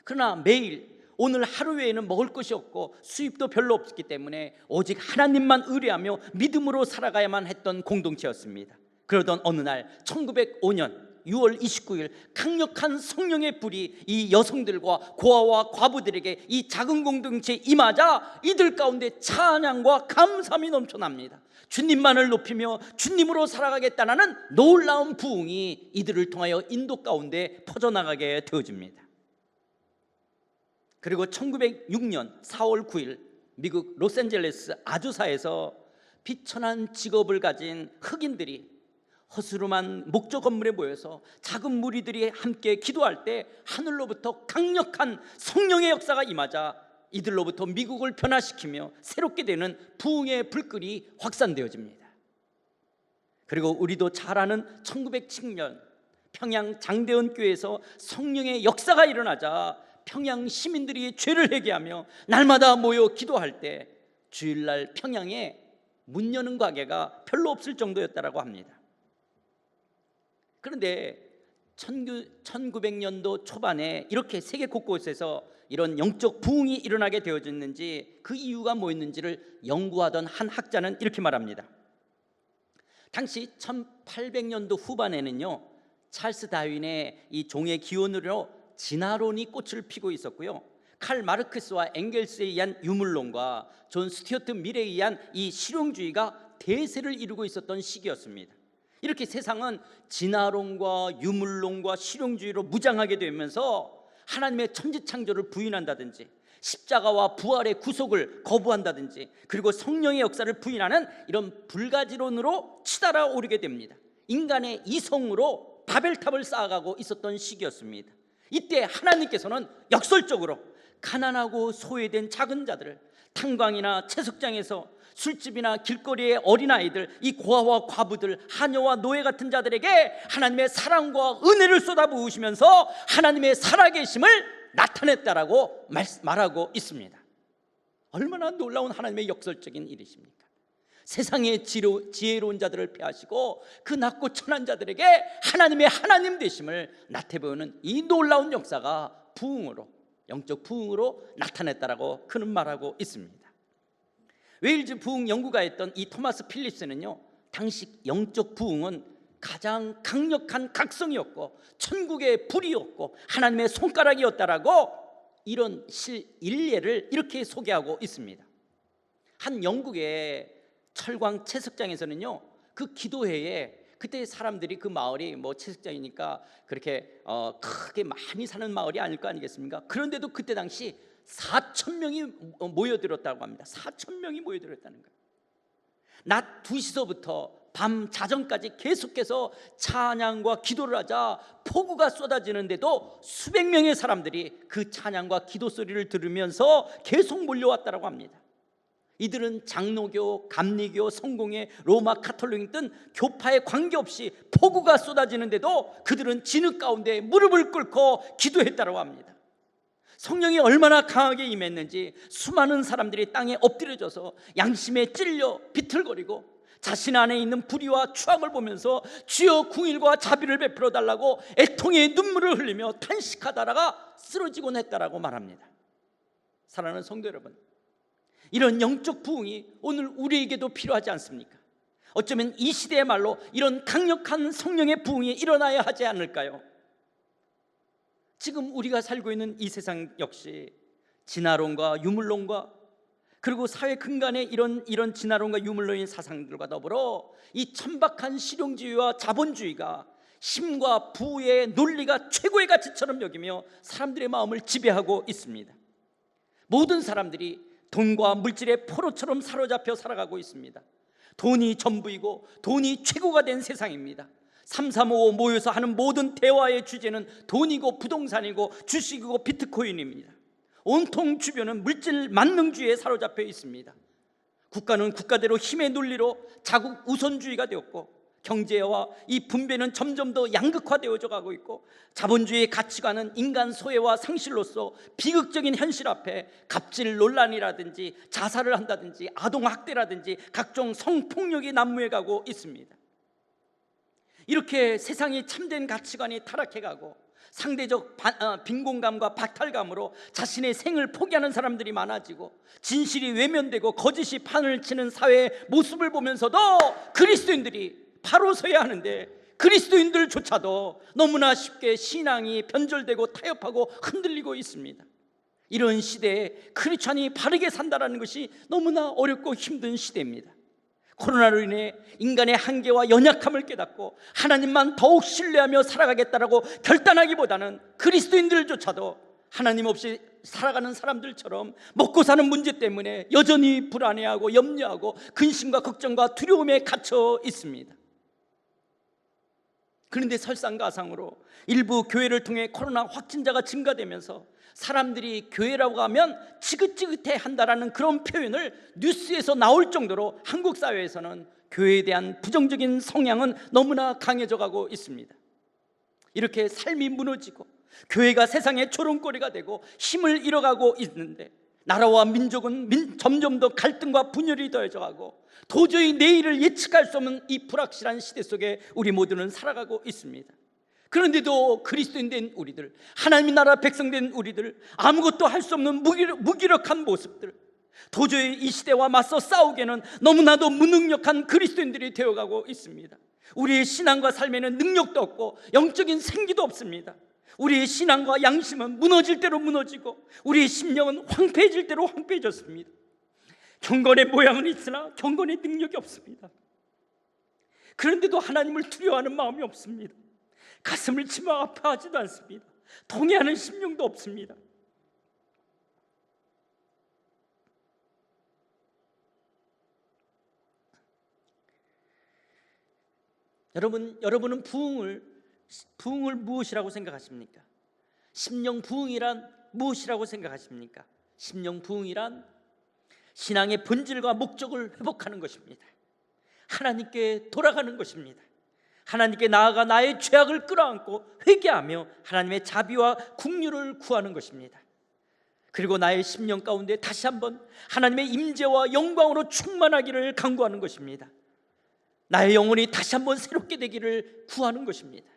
그러나 매일 오늘 하루 외에는 먹을 것이 없고 수입도 별로 없기 때문에 오직 하나님만 의뢰하며 믿음으로 살아가야만 했던 공동체였습니다. 그러던 어느 날 1905년 6월 29일 강력한 성령의 불이 이 여성들과 고아와 과부들에게 이 작은 공동체에 임하자 이들 가운데 찬양과 감사함이 넘쳐납니다. 주님만을 높이며 주님으로 살아가겠다는 놀라운 부흥이 이들을 통하여 인도 가운데 퍼져나가게 되어집니다. 그리고 1906년 4월 9일 미국 로스앤젤레스 아주사에서 비천한 직업을 가진 흑인들이 허스름한 목조 건물에 모여서 작은 무리들이 함께 기도할 때 하늘로부터 강력한 성령의 역사가 임하자 이들로부터 미국을 변화시키며 새롭게 되는 부흥의 불길이 확산되어집니다. 그리고 우리도 잘 아는 1907년 평양 장대원 교회에서 성령의 역사가 일어나자 평양 시민들이 죄를 회개하며 날마다 모여 기도할 때 주일날 평양에 문 여는 가게가 별로 없을 정도였다고 합니다. 그런데 1900년도 초반에 이렇게 세계 곳곳에서 이런 영적 부흥이 일어나게 되어졌는지 그 이유가 뭐였는지를 연구하던 한 학자는 이렇게 말합니다. 당시 1800년도 후반에는요, 찰스 다윈의 이 종의 기원으로 진화론이 꽃을 피고 있었고요, 칼 마르크스와 엥겔스에 의한 유물론과 존 스튜어트 밀에 의한 이 실용주의가 대세를 이루고 있었던 시기였습니다. 이렇게 세상은 진화론과 유물론과 실용주의로 무장하게 되면서 하나님의 천지창조를 부인한다든지 십자가와 부활의 구속을 거부한다든지 그리고 성령의 역사를 부인하는 이런 불가지론으로 치달아 오르게 됩니다. 인간의 이성으로 바벨탑을 쌓아가고 있었던 시기였습니다. 이때 하나님께서는 역설적으로 가난하고 소외된 작은 자들을 탄광이나 채석장에서 술집이나 길거리의 어린아이들, 이 고아와 과부들, 하녀와 노예 같은 자들에게 하나님의 사랑과 은혜를 쏟아부으시면서 하나님의 살아계심을 나타냈다라고 말하고 있습니다. 얼마나 놀라운 하나님의 역설적인 일이십니까? 세상의 지혜로운 자들을 폐하시고 그 낮고 천한 자들에게 하나님의 하나님 되심을 나타내보는 이 놀라운 역사가 부흥으로, 영적 부흥으로 나타냈다라고 그는 말하고 있습니다. 웨일즈 부흥 연구가였던 이 토마스 필립스는요, 당시 영적 부흥은 가장 강력한 각성이었고 천국의 불이었고 하나님의 손가락이었다라고 이런 일례를 이렇게 소개하고 있습니다. 한 영국의 철광 채석장에서는요, 그 기도회에 그때 사람들이 그 마을이 뭐 채석장이니까 그렇게 크게 많이 사는 마을이 아닐 거 아니겠습니까? 그런데도 그때 당시 4,000명이 모여들었다고 합니다. 4,000명이 모여들었다는 거예요. 낮 2시서부터 밤 자정까지 계속해서 찬양과 기도를 하자 폭우가 쏟아지는데도 수백 명의 사람들이 그 찬양과 기도 소리를 들으면서 계속 몰려왔다고 합니다. 이들은 장로교, 감리교, 성공회, 로마 카톨릭 등 교파에 관계없이 폭우가 쏟아지는데도 그들은 진흙 가운데 무릎을 꿇고 기도했다고 합니다. 성령이 얼마나 강하게 임했는지 수많은 사람들이 땅에 엎드려져서 양심에 찔려 비틀거리고 자신 안에 있는 불의와 추악을 보면서 주여 궁일과 자비를 베풀어 달라고 애통의 눈물을 흘리며 탄식하다가 쓰러지곤 했다라고 말합니다. 사랑하는 성도 여러분, 이런 영적 부흥이 오늘 우리에게도 필요하지 않습니까? 어쩌면 이 시대의 말로 이런 강력한 성령의 부흥이 일어나야 하지 않을까요? 지금 우리가 살고 있는 이 세상 역시 진화론과 유물론과 그리고 사회 근간의 이런 진화론과 유물론의 사상들과 더불어 이 천박한 실용주의와 자본주의가 힘과 부의 논리가 최고의 가치처럼 여기며 사람들의 마음을 지배하고 있습니다. 모든 사람들이 돈과 물질의 포로처럼 사로잡혀 살아가고 있습니다. 돈이 전부이고 돈이 최고가 된 세상입니다. 335 모여서 하는 모든 대화의 주제는 돈이고 부동산이고 주식이고 비트코인입니다. 온통 주변은 물질 만능주의에 사로잡혀 있습니다. 국가는 국가대로 힘의 논리로 자국 우선주의가 되었고 경제와 이 분배는 점점 더 양극화되어져 가고 있고 자본주의의 가치관은 인간 소외와 상실로서 비극적인 현실 앞에 갑질 논란이라든지 자살을 한다든지 아동학대라든지 각종 성폭력이 난무해 가고 있습니다. 이렇게 세상이 참된 가치관이 타락해가고 상대적 빈곤감과 박탈감으로 자신의 생을 포기하는 사람들이 많아지고 진실이 외면되고 거짓이 판을 치는 사회의 모습을 보면서도 그리스도인들이 바로 서야 하는데 그리스도인들조차도 너무나 쉽게 신앙이 변절되고 타협하고 흔들리고 있습니다. 이런 시대에 크리스찬이 바르게 산다는 것이 너무나 어렵고 힘든 시대입니다. 코로나로 인해 인간의 한계와 연약함을 깨닫고 하나님만 더욱 신뢰하며 살아가겠다라고 결단하기보다는 그리스도인들조차도 하나님 없이 살아가는 사람들처럼 먹고 사는 문제 때문에 여전히 불안해하고 염려하고 근심과 걱정과 두려움에 갇혀 있습니다. 그런데 설상가상으로 일부 교회를 통해 코로나 확진자가 증가되면서 사람들이 교회라고 하면 지긋지긋해 한다라는 그런 표현을 뉴스에서 나올 정도로 한국 사회에서는 교회에 대한 부정적인 성향은 너무나 강해져 가고 있습니다. 이렇게 삶이 무너지고 교회가 세상의 조롱거리가 되고 힘을 잃어가고 있는데 나라와 민족은 점점 더 갈등과 분열이 더해져 가고 도저히 내일을 예측할 수 없는 이 불확실한 시대 속에 우리 모두는 살아가고 있습니다. 그런데도 그리스도인 된 우리들, 하나님의 나라 백성 된 우리들, 아무것도 할 수 없는 무기력한 모습들, 도저히 이 시대와 맞서 싸우기에는 너무나도 무능력한 그리스도인들이 되어가고 있습니다. 우리의 신앙과 삶에는 능력도 없고 영적인 생기도 없습니다. 우리의 신앙과 양심은 무너질 대로 무너지고 우리의 심령은 황폐해질 대로 황폐해졌습니다. 경건의 모양은 있으나 경건의 능력이 없습니다. 그런데도 하나님을 두려워하는 마음이 없습니다. 가슴을 치며 아파하지도 않습니다. 동의하는 심령도 없습니다. 여러분은 부흥을 무엇이라고 생각하십니까? 심령 부흥이란 무엇이라고 생각하십니까? 심령 부흥이란 신앙의 본질과 목적을 회복하는 것입니다. 하나님께 돌아가는 것입니다. 하나님께 나아가 나의 죄악을 끌어안고 회개하며 하나님의 자비와 긍휼을 구하는 것입니다. 그리고 나의 심령 가운데 다시 한번 하나님의 임재와 영광으로 충만하기를 간구하는 것입니다. 나의 영혼이 다시 한번 새롭게 되기를 구하는 것입니다.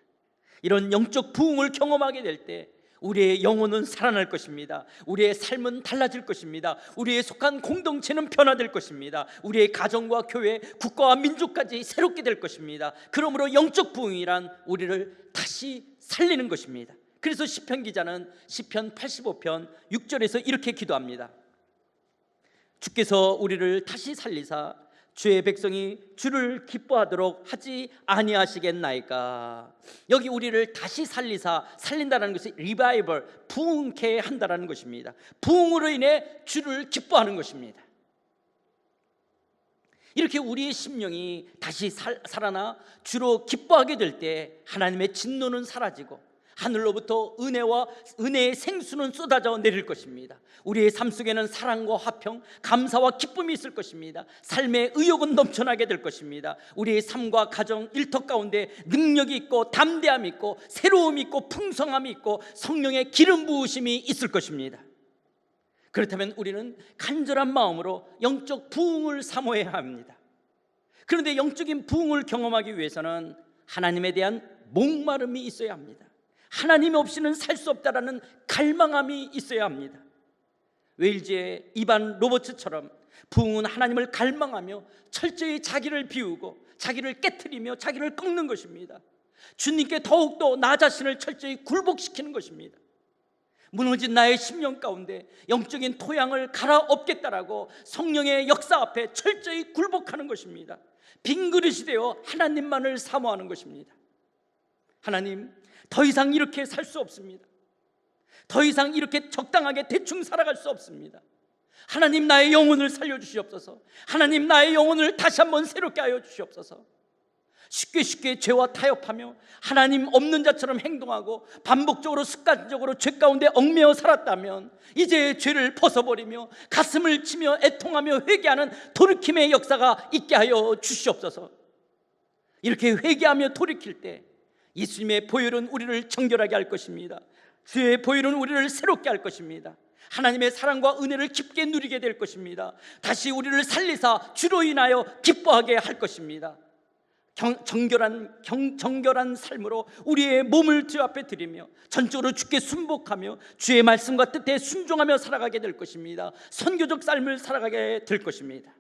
이런 영적 부흥을 경험하게 될 때 우리의 영혼은 살아날 것입니다. 우리의 삶은 달라질 것입니다. 우리의 속한 공동체는 변화될 것입니다. 우리의 가정과 교회, 국가와 민족까지 새롭게 될 것입니다. 그러므로 영적 부흥이란 우리를 다시 살리는 것입니다. 그래서 시편 기자는 시편 85편 6절에서 이렇게 기도합니다. 주께서 우리를 다시 살리사 주의 백성이 주를 기뻐하도록 하지 아니하시겠나이까. 여기 우리를 다시 살린다는 것이 리바이벌, 부흥케 한다는 것입니다. 부흥으로 인해 주를 기뻐하는 것입니다. 이렇게 우리의 심령이 다시 살아나 주로 기뻐하게 될 때 하나님의 진노는 사라지고 하늘로부터 은혜의 생수는 쏟아져 내릴 것입니다. 우리의 삶 속에는 사랑과 화평, 감사와 기쁨이 있을 것입니다. 삶의 의욕은 넘쳐나게 될 것입니다. 우리의 삶과 가정, 일터 가운데 능력이 있고 담대함이 있고 새로움이 있고 풍성함이 있고 성령의 기름 부으심이 있을 것입니다. 그렇다면 우리는 간절한 마음으로 영적 부흥을 사모해야 합니다. 그런데 영적인 부흥을 경험하기 위해서는 하나님에 대한 목마름이 있어야 합니다. 하나님 없이는 살 수 없다라는 갈망함이 있어야 합니다. 웨일즈의 이반 로버츠처럼 부흥은 하나님을 갈망하며 철저히 자기를 비우고 자기를 깨트리며 자기를 꺾는 것입니다. 주님께 더욱더 나 자신을 철저히 굴복시키는 것입니다. 무너진 나의 심령 가운데 영적인 토양을 갈아엎겠다라고 성령의 역사 앞에 철저히 굴복하는 것입니다. 빈 그릇이 되어 하나님만을 사모하는 것입니다. 하나님, 더 이상 이렇게 살 수 없습니다. 더 이상 이렇게 적당하게 대충 살아갈 수 없습니다. 하나님, 나의 영혼을 살려주시옵소서. 하나님, 나의 영혼을 다시 한번 새롭게 하여 주시옵소서. 쉽게 죄와 타협하며 하나님 없는 자처럼 행동하고 반복적으로 습관적으로 죄 가운데 얽매여 살았다면 이제 죄를 벗어버리며 가슴을 치며 애통하며 회개하는 돌이킴의 역사가 있게 하여 주시옵소서. 이렇게 회개하며 돌이킬 때 예수님의 보혈은 우리를 정결하게 할 것입니다. 주의 보혈은 우리를 새롭게 할 것입니다. 하나님의 사랑과 은혜를 깊게 누리게 될 것입니다. 다시 우리를 살리사 주로 인하여 기뻐하게 할 것입니다. 정결한 삶으로 우리의 몸을 주 앞에 드리며 전적으로 주께 순복하며 주의 말씀과 뜻에 순종하며 살아가게 될 것입니다. 선교적 삶을 살아가게 될 것입니다.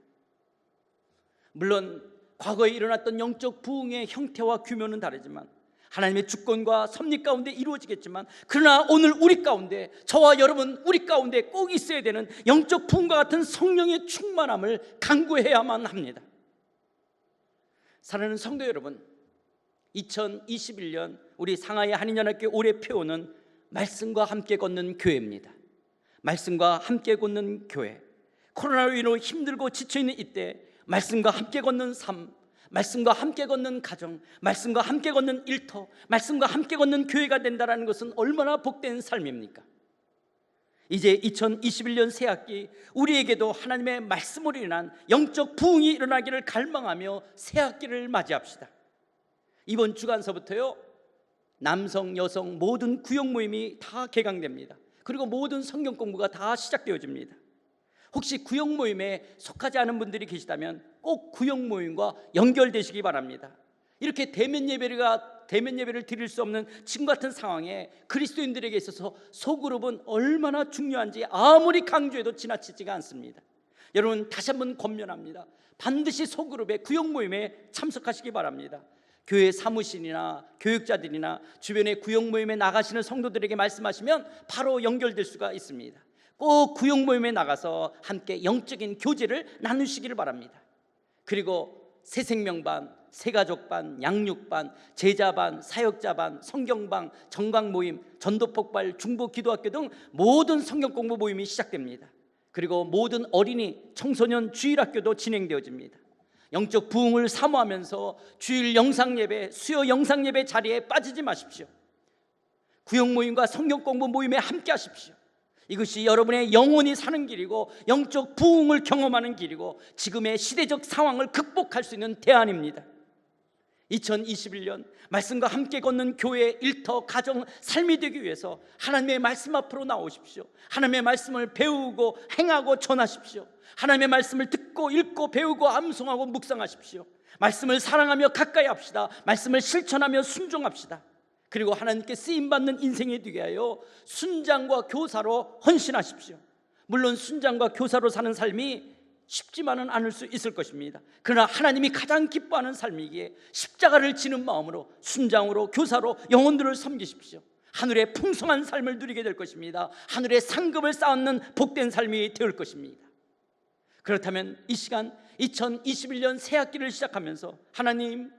물론 과거에 일어났던 영적 부흥의 형태와 규모는 다르지만 하나님의 주권과 섭리 가운데 이루어지겠지만 그러나 오늘 우리 가운데, 저와 여러분 우리 가운데 꼭 있어야 되는 영적 부흥과 같은 성령의 충만함을 간구해야만 합니다. 사랑하는 성도 여러분, 2021년 우리 상하이 한인연합교회 올해 표어는 말씀과 함께 걷는 교회입니다. 말씀과 함께 걷는 교회. 코로나로 힘들고 지쳐있는 이때 말씀과 함께 걷는 삶, 말씀과 함께 걷는 가정, 말씀과 함께 걷는 일터, 말씀과 함께 걷는 교회가 된다는 것은 얼마나 복된 삶입니까? 이제 2021년 새학기, 우리에게도 하나님의 말씀으로 인한 영적 부흥이 일어나기를 갈망하며 새학기를 맞이합시다. 이번 주간서부터요, 남성, 여성 모든 구역 모임이 다 개강됩니다. 그리고 모든 성경 공부가 다 시작되어집니다. 혹시 구역 모임에 속하지 않은 분들이 계시다면 꼭 구역 모임과 연결되시기 바랍니다. 이렇게 대면 예배를 드릴 수 없는 지금 같은 상황에 그리스도인들에게 있어서 소그룹은 얼마나 중요한지 아무리 강조해도 지나치지가 않습니다. 여러분, 다시 한번 권면합니다. 반드시 소그룹의 구역 모임에 참석하시기 바랍니다. 교회 사무실이나 교육자들이나 주변의 구역 모임에 나가시는 성도들에게 말씀하시면 바로 연결될 수가 있습니다. 꼭 구역 모임에 나가서 함께 영적인 교제를 나누시기를 바랍니다. 그리고 새생명반, 새가족반, 양육반, 제자반, 사역자반, 성경방, 정강 모임, 전도폭발, 중보기도학교 등 모든 성경공부 모임이 시작됩니다. 그리고 모든 어린이, 청소년 주일학교도 진행되어집니다. 영적 부흥을 사모하면서 주일 영상예배, 수요 영상예배 자리에 빠지지 마십시오. 구역 모임과 성경공부 모임에 함께 하십시오. 이것이 여러분의 영혼이 사는 길이고 영적 부흥을 경험하는 길이고 지금의 시대적 상황을 극복할 수 있는 대안입니다. 2021년 말씀과 함께 걷는 교회, 일터, 가정, 삶이 되기 위해서 하나님의 말씀 앞으로 나오십시오. 하나님의 말씀을 배우고 행하고 전하십시오. 하나님의 말씀을 듣고 읽고 배우고 암송하고 묵상하십시오. 말씀을 사랑하며 가까이 합시다. 말씀을 실천하며 순종합시다. 그리고 하나님께 쓰임받는 인생이 되게 하여 순장과 교사로 헌신하십시오. 물론 순장과 교사로 사는 삶이 쉽지만은 않을 수 있을 것입니다. 그러나 하나님이 가장 기뻐하는 삶이기에 십자가를 지는 마음으로 순장으로 교사로 영혼들을 섬기십시오. 하늘의 풍성한 삶을 누리게 될 것입니다. 하늘의 상급을 쌓는 복된 삶이 될 것입니다. 그렇다면 이 시간 2021년 새학기를 시작하면서 하나님,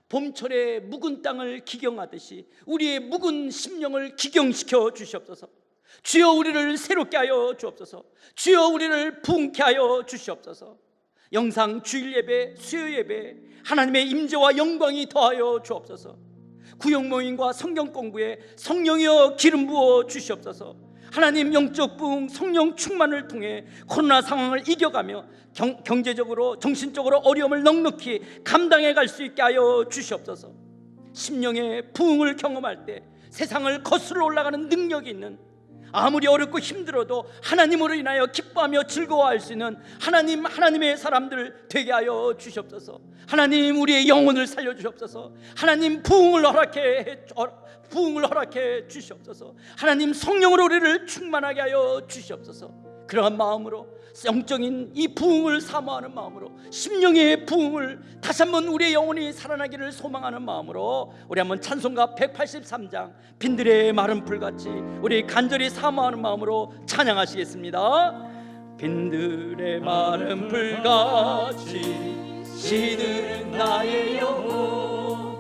봄철에 묵은 땅을 기경하듯이 우리의 묵은 심령을 기경시켜 주시옵소서. 주여, 우리를 새롭게 하여 주옵소서. 주여, 우리를 부흥케 하여 주시옵소서. 영상 주일 예배, 수요 예배 하나님의 임재와 영광이 더하여 주옵소서. 구역 모임과 성경 공부에 성령이여 기름 부어 주시옵소서. 하나님, 영적 부흥, 성령 충만을 통해 코로나 상황을 이겨가며 경제적으로 정신적으로 어려움을 넉넉히 감당해 갈 수 있게 하여 주시옵소서. 심령의 부흥을 경험할 때 세상을 거슬러 올라가는 능력이 있는, 아무리 어렵고 힘들어도 하나님으로 인하여 기뻐하며 즐거워할 수 있는 하나님의 사람들 되게 하여 주시옵소서. 하나님, 우리의 영혼을 살려주시옵소서. 하나님, 부흥을 허락해 주시옵소서. 하나님, 성령으로 우리를 충만하게 하여 주시옵소서. 그러한 마음으로, 영적인 이 부흥을 사모하는 마음으로, 심령의 부흥을 다시 한번 우리의 영혼이 살아나기를 소망하는 마음으로 우리 한번 찬송가 183장 빈들의 마른 풀같이 우리 간절히 사모하는 마음으로 찬양하시겠습니다. 빈들의 마른 풀같이 시들은 나의 영혼,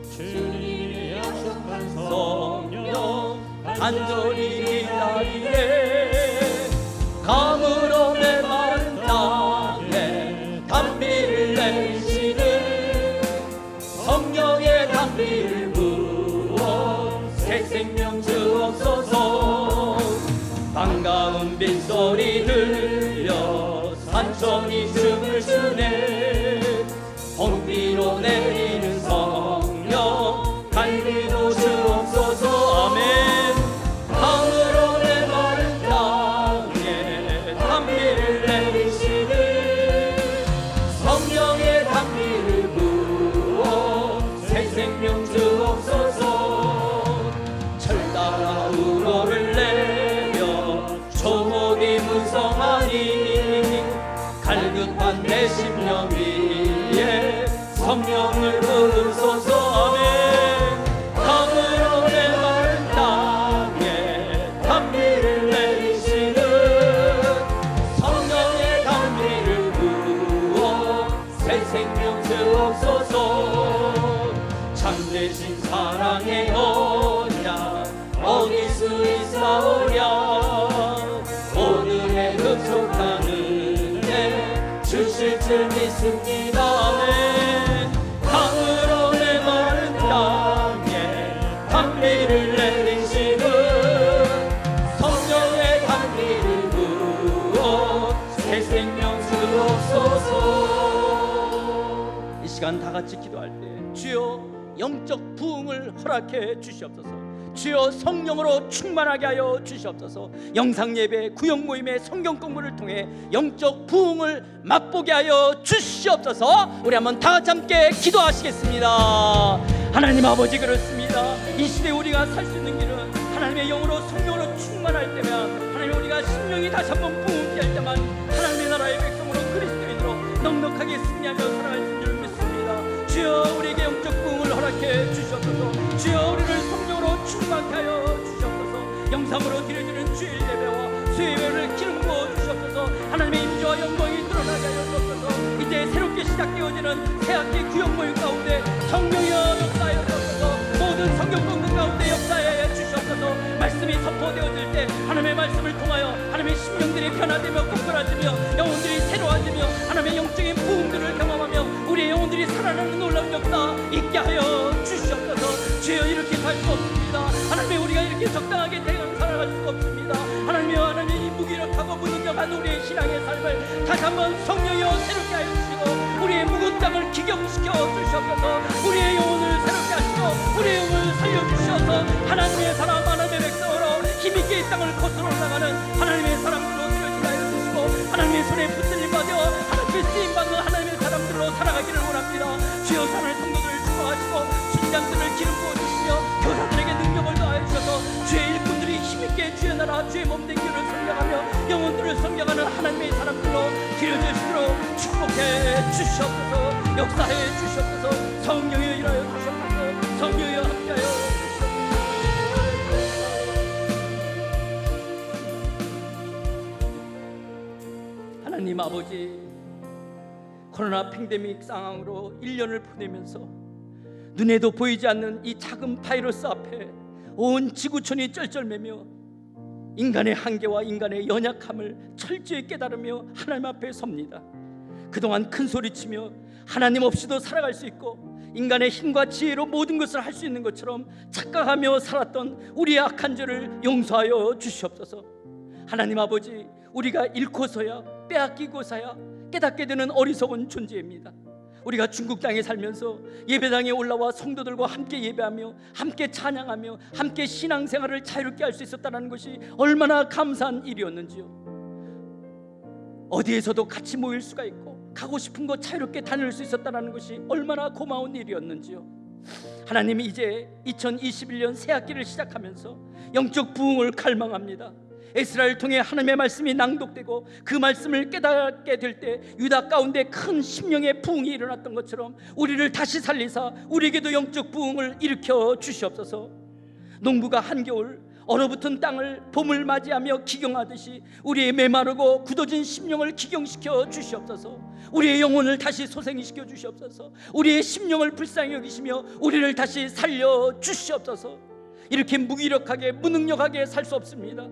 주님의 약속한 성령 간절히 기다리네. 감으로 메마른 땅에 단비를 내리시는 성령의 단비를 부어 새 생명 주옵소서. 반가운 빗소리 들려 산천이 춤을 추네. 봄비로 내리는 성령 간비도 주옵소서. 아멘. 감으로 메마른 땅에 단비를 내리시는 성령의 단비를 부어 새 생명 주옵소서. 철 따라 우로를 내며 초목이 무성하니 갈급한 내 심령 위에 성령을 부으소서. 아멘. 감으로 메마른 땅에 단비를 내리시는 성령의 단비를 부어 새 생명 주옵소서. 참되신 사랑의 언약 어디서 말씀 믿습니다. 아멘. 강으로 내 마른 땅에 단비를 내리시는 성령의 단비를 부어 새 생명 주옵소서. 이 시간 다 같이 기도할 때 주여 영적 부흥을 허락해 주시옵소서. 주여 성령으로 충만하게 하여 주시옵소서. 영상 예배, 구역 모임의 성경 공부를 통해 영적 부흥을 맛보게 하여 주시옵소서. 우리 한번 다 같이 함께 기도하시겠습니다. 하나님 아버지, 그렇습니다. 이 시대에 우리가 살 수 있는 길은 하나님의 영으로 성령으로 충만할 때면, 하나님 우리가 심령이 다시 한번 부흥케 할 때만 하나님의 나라의 백성으로 그리스도인으로 넉넉하게 승리하며 살아갈 수 있는 줄 믿습니다. 주여 우리에게 영적 부흥을 허락해 주시옵소서. 주여 우리를 성령으로 충만케 하여 주시옵소서. 영상으로 드려지는 주일 예배와 수요 예배를 기름 부어 주시옵소서. 하나님의 임재와 영광이 드러나게 하여 주옵소서. 이제 새롭게 시작되어지는 새학기 구역 모임 가운데 성령이여 역사하여 주옵소서. 모든 성경 공부 가운데 역사하여 주시옵소서. 말씀이 선포되어질 때 하나님의 말씀을 통하여 하나님의 심령들이 변화되며 굳건해지며 영혼들이 새로워지며 하나님의 영적인 부흥들을 경험하며 우리의 영혼들이 살아나는 놀라운 역사 있게 하여 주시옵소서. 주여 이렇게 살 수 없습니다. 하나님 우리가 이렇게 적당하게 대강 살아갈 수가 없습니다. 하나님이여, 하나님 이 무기력하고 무능력한 우리의 신앙의 삶을 다시 한번 성령이여 새롭게 하여 주시고 우리의 묵은 땅을 기경시켜 주시옵소서. 우리의 영혼을 새롭게 하시고 우리의 영혼을 살려주셔서 하나님의 사람, 하나님의 백성으로 힘있게 이 땅을 거슬러 올라가는 하나님의 사람들로 되어지게 하여 주시고 하나님의 손에 붙들림 받아 하나님의 쓰임받는 하나님의 사람들로 살아가기를 원합니다. 주여 사랑의 성도들을 축복하시고 순장들을 기름 부어주시며 교사들에게 능력을 더하여 주셔서 주의 일꾼들이 힘있게 주의 나라 주의 몸된 길을 섬겨가며 영혼들을 섬겨가는 하나님의 사람들로 길어질수록 축복해 주시옵소서. 역사해 주시옵소서. 성령이여 일하여 주시옵소서. 성령이여 함께하여 주시옵소서. 하나님 아버지, 코로나 팬데믹 상황으로 1년을 보내면서 눈에도 보이지 않는 이 작은 바이러스 앞에 온 지구촌이 쩔쩔매며 인간의 한계와 인간의 연약함을 철저히 깨달으며 하나님 앞에 섭니다. 그동안 큰 소리치며 하나님 없이도 살아갈 수 있고 인간의 힘과 지혜로 모든 것을 할 수 있는 것처럼 착각하며 살았던 우리의 악한 죄를 용서하여 주시옵소서. 하나님 아버지, 우리가 잃고서야 빼앗기고서야 깨닫게 되는 어리석은 존재입니다. 우리가 중국 땅에 살면서 예배당에 올라와 성도들과 함께 예배하며 함께 찬양하며 함께 신앙생활을 자유롭게 할 수 있었다는 것이 얼마나 감사한 일이었는지요. 어디에서도 같이 모일 수가 있고 가고 싶은 곳 자유롭게 다닐 수 있었다는 것이 얼마나 고마운 일이었는지요. 하나님이 이제 2021년 새학기를 시작하면서 영적 부흥을 갈망합니다. 에스라를 통해 하나님의 말씀이 낭독되고 그 말씀을 깨닫게 될 때 유다 가운데 큰 심령의 부흥이 일어났던 것처럼 우리를 다시 살리사 우리에게도 영적 부흥을 일으켜 주시옵소서. 농부가 한겨울 얼어붙은 땅을 봄을 맞이하며 기경하듯이 우리의 메마르고 굳어진 심령을 기경시켜 주시옵소서. 우리의 영혼을 다시 소생시켜 주시옵소서. 우리의 심령을 불쌍히 여기시며 우리를 다시 살려 주시옵소서. 이렇게 무기력하게 무능력하게 살 수 없습니다.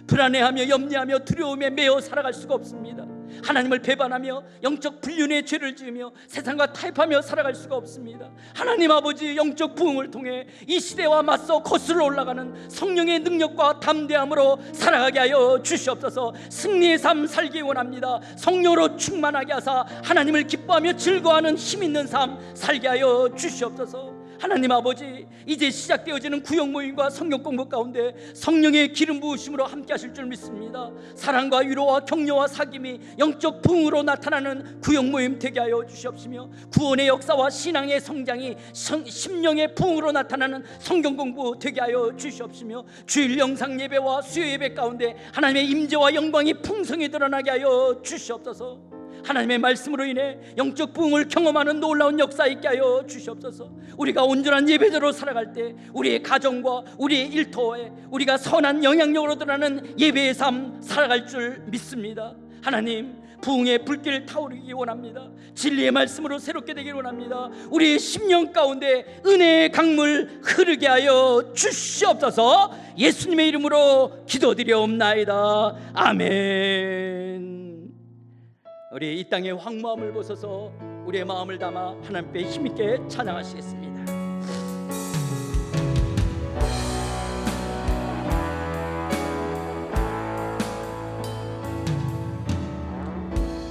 불안해하며 염려하며 두려움에 매여 살아갈 수가 없습니다. 하나님을 배반하며 영적 불륜의 죄를 지으며 세상과 타협하며 살아갈 수가 없습니다. 하나님 아버지, 영적 부흥을 통해 이 시대와 맞서 거슬러 올라가는 성령의 능력과 담대함으로 살아가게 하여 주시옵소서. 승리의 삶 살기 원합니다. 성령으로 충만하게 하사 하나님을 기뻐하며 즐거워하는 힘 있는 삶 살게 하여 주시옵소서. 하나님 아버지, 이제 시작되어지는 구역 모임과 성경 공부 가운데 성령의 기름 부으심으로 함께 하실 줄 믿습니다. 사랑과 위로와 격려와 사귐이 영적 부흥으로 나타나는 구역 모임 되게 하여 주시옵시며 구원의 역사와 신앙의 성장이 심령의 부흥으로 나타나는 성경 공부 되게 하여 주시옵시며 주일 영상 예배와 수요 예배 가운데 하나님의 임재와 영광이 풍성히 드러나게 하여 주시옵소서. 하나님의 말씀으로 인해 영적 부흥을 경험하는 놀라운 역사 있게 하여 주시옵소서. 우리가 온전한 예배자로 살아갈 때 우리의 가정과 우리의 일터에 우리가 선한 영향력으로 드러나는 예배의 삶 살아갈 줄 믿습니다. 하나님, 부흥의 불길 타오르기 원합니다. 진리의 말씀으로 새롭게 되길 원합니다. 우리의 심령 가운데 은혜의 강물 흐르게 하여 주시옵소서. 예수님의 이름으로 기도드려옵나이다. 아멘. 우리 이 땅의 황무함을 벗어서 우리의 마음을 담아 하나님께 힘있게 찬양하시겠습니다.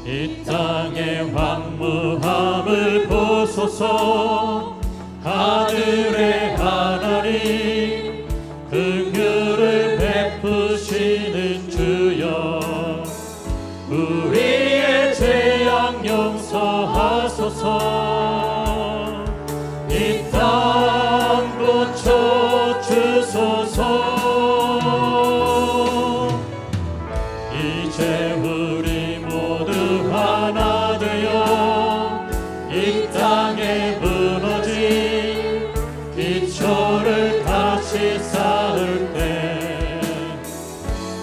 이 땅의 황무함을 보소서. 하늘의 하나님 긍휼을 베푸시는 주여, 우리의 죄악 용서하소서. 이 땅 고쳐 주소서. 이제 우리 모두 하나 되어 이 땅에 무너진 기초를 다시 쌓을 때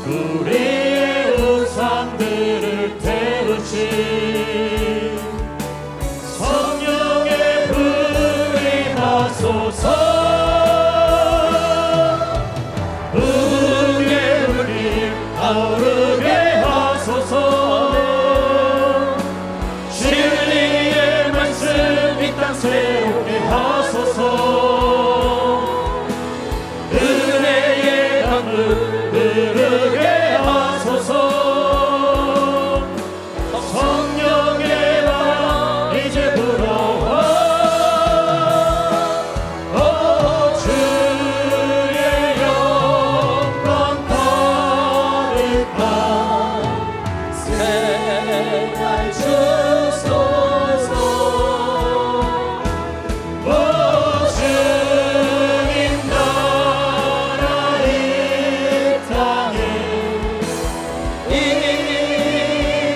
우리의 우상들을 태우신 성령의 불이 하소서. 은혜의 불이 타오르게 하소서. 진리의 말씀 이 땅 새롭게 하소서. 은혜의 강물 흐르게 하소서. 성령의 바람 이제 불어와. 주의 영광 받을 바 새날 주소서. 주님 나라 이 땅에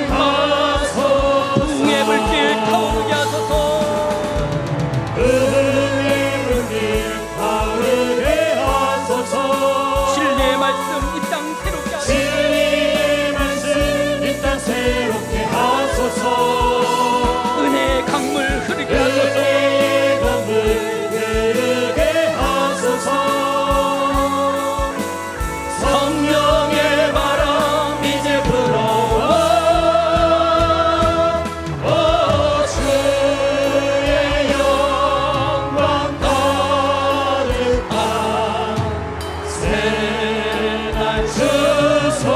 임하소서. 붕의 불길 타오르게 하소서. 은혜의 불길 타오르게 하소서. 진리의 말씀 이 땅 새롭게 하소서. 진리의 말씀 이 땅 새롭게 하소서. 은혜의 강물 흐르게 하소서. 은혜의 강물 흐르게 하소서. 성령의 바람 이제 불어와. 주의 영광 가득한 새날 주소서.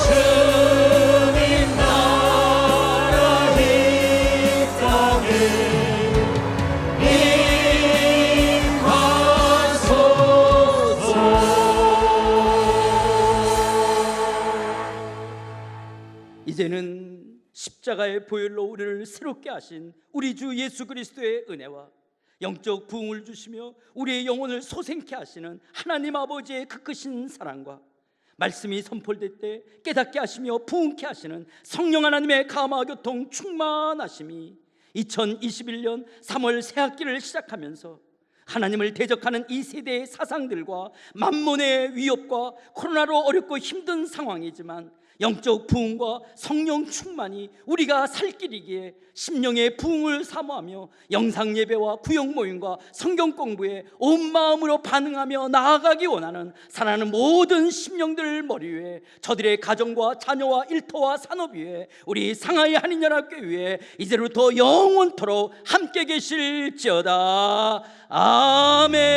주님 나라 이 땅에 임하소서. 이제는 십자가의 보혈로 우리를 새롭게 하신 우리 주 예수 그리스도의 은혜와 영적 부흥을 주시며 우리의 영혼을 소생케 하시는 하나님 아버지의 그 크신 사랑과 말씀이 선포될 때 깨닫게 하시며 부흥케 하시는 성령 하나님의 감화 교통 충만하심이 2021년 3월 새학기를 시작하면서 하나님을 대적하는 이 세대의 사상들과 만몬의 위협과 코로나로 어렵고 힘든 상황이지만 영적 부흥과 성령 충만이 우리가 살 길이기에 심령의 부흥을 사모하며 영상 예배와 구역 모임과 성경 공부에 온 마음으로 반응하며 나아가기 원하는 사랑하는 모든 심령들 머리 위에 저들의 가정과 자녀와 일터와 산업 위에 우리 상하이 한인연합교회 위에 이제로부터 영원토록 함께 계실지어다. 아멘.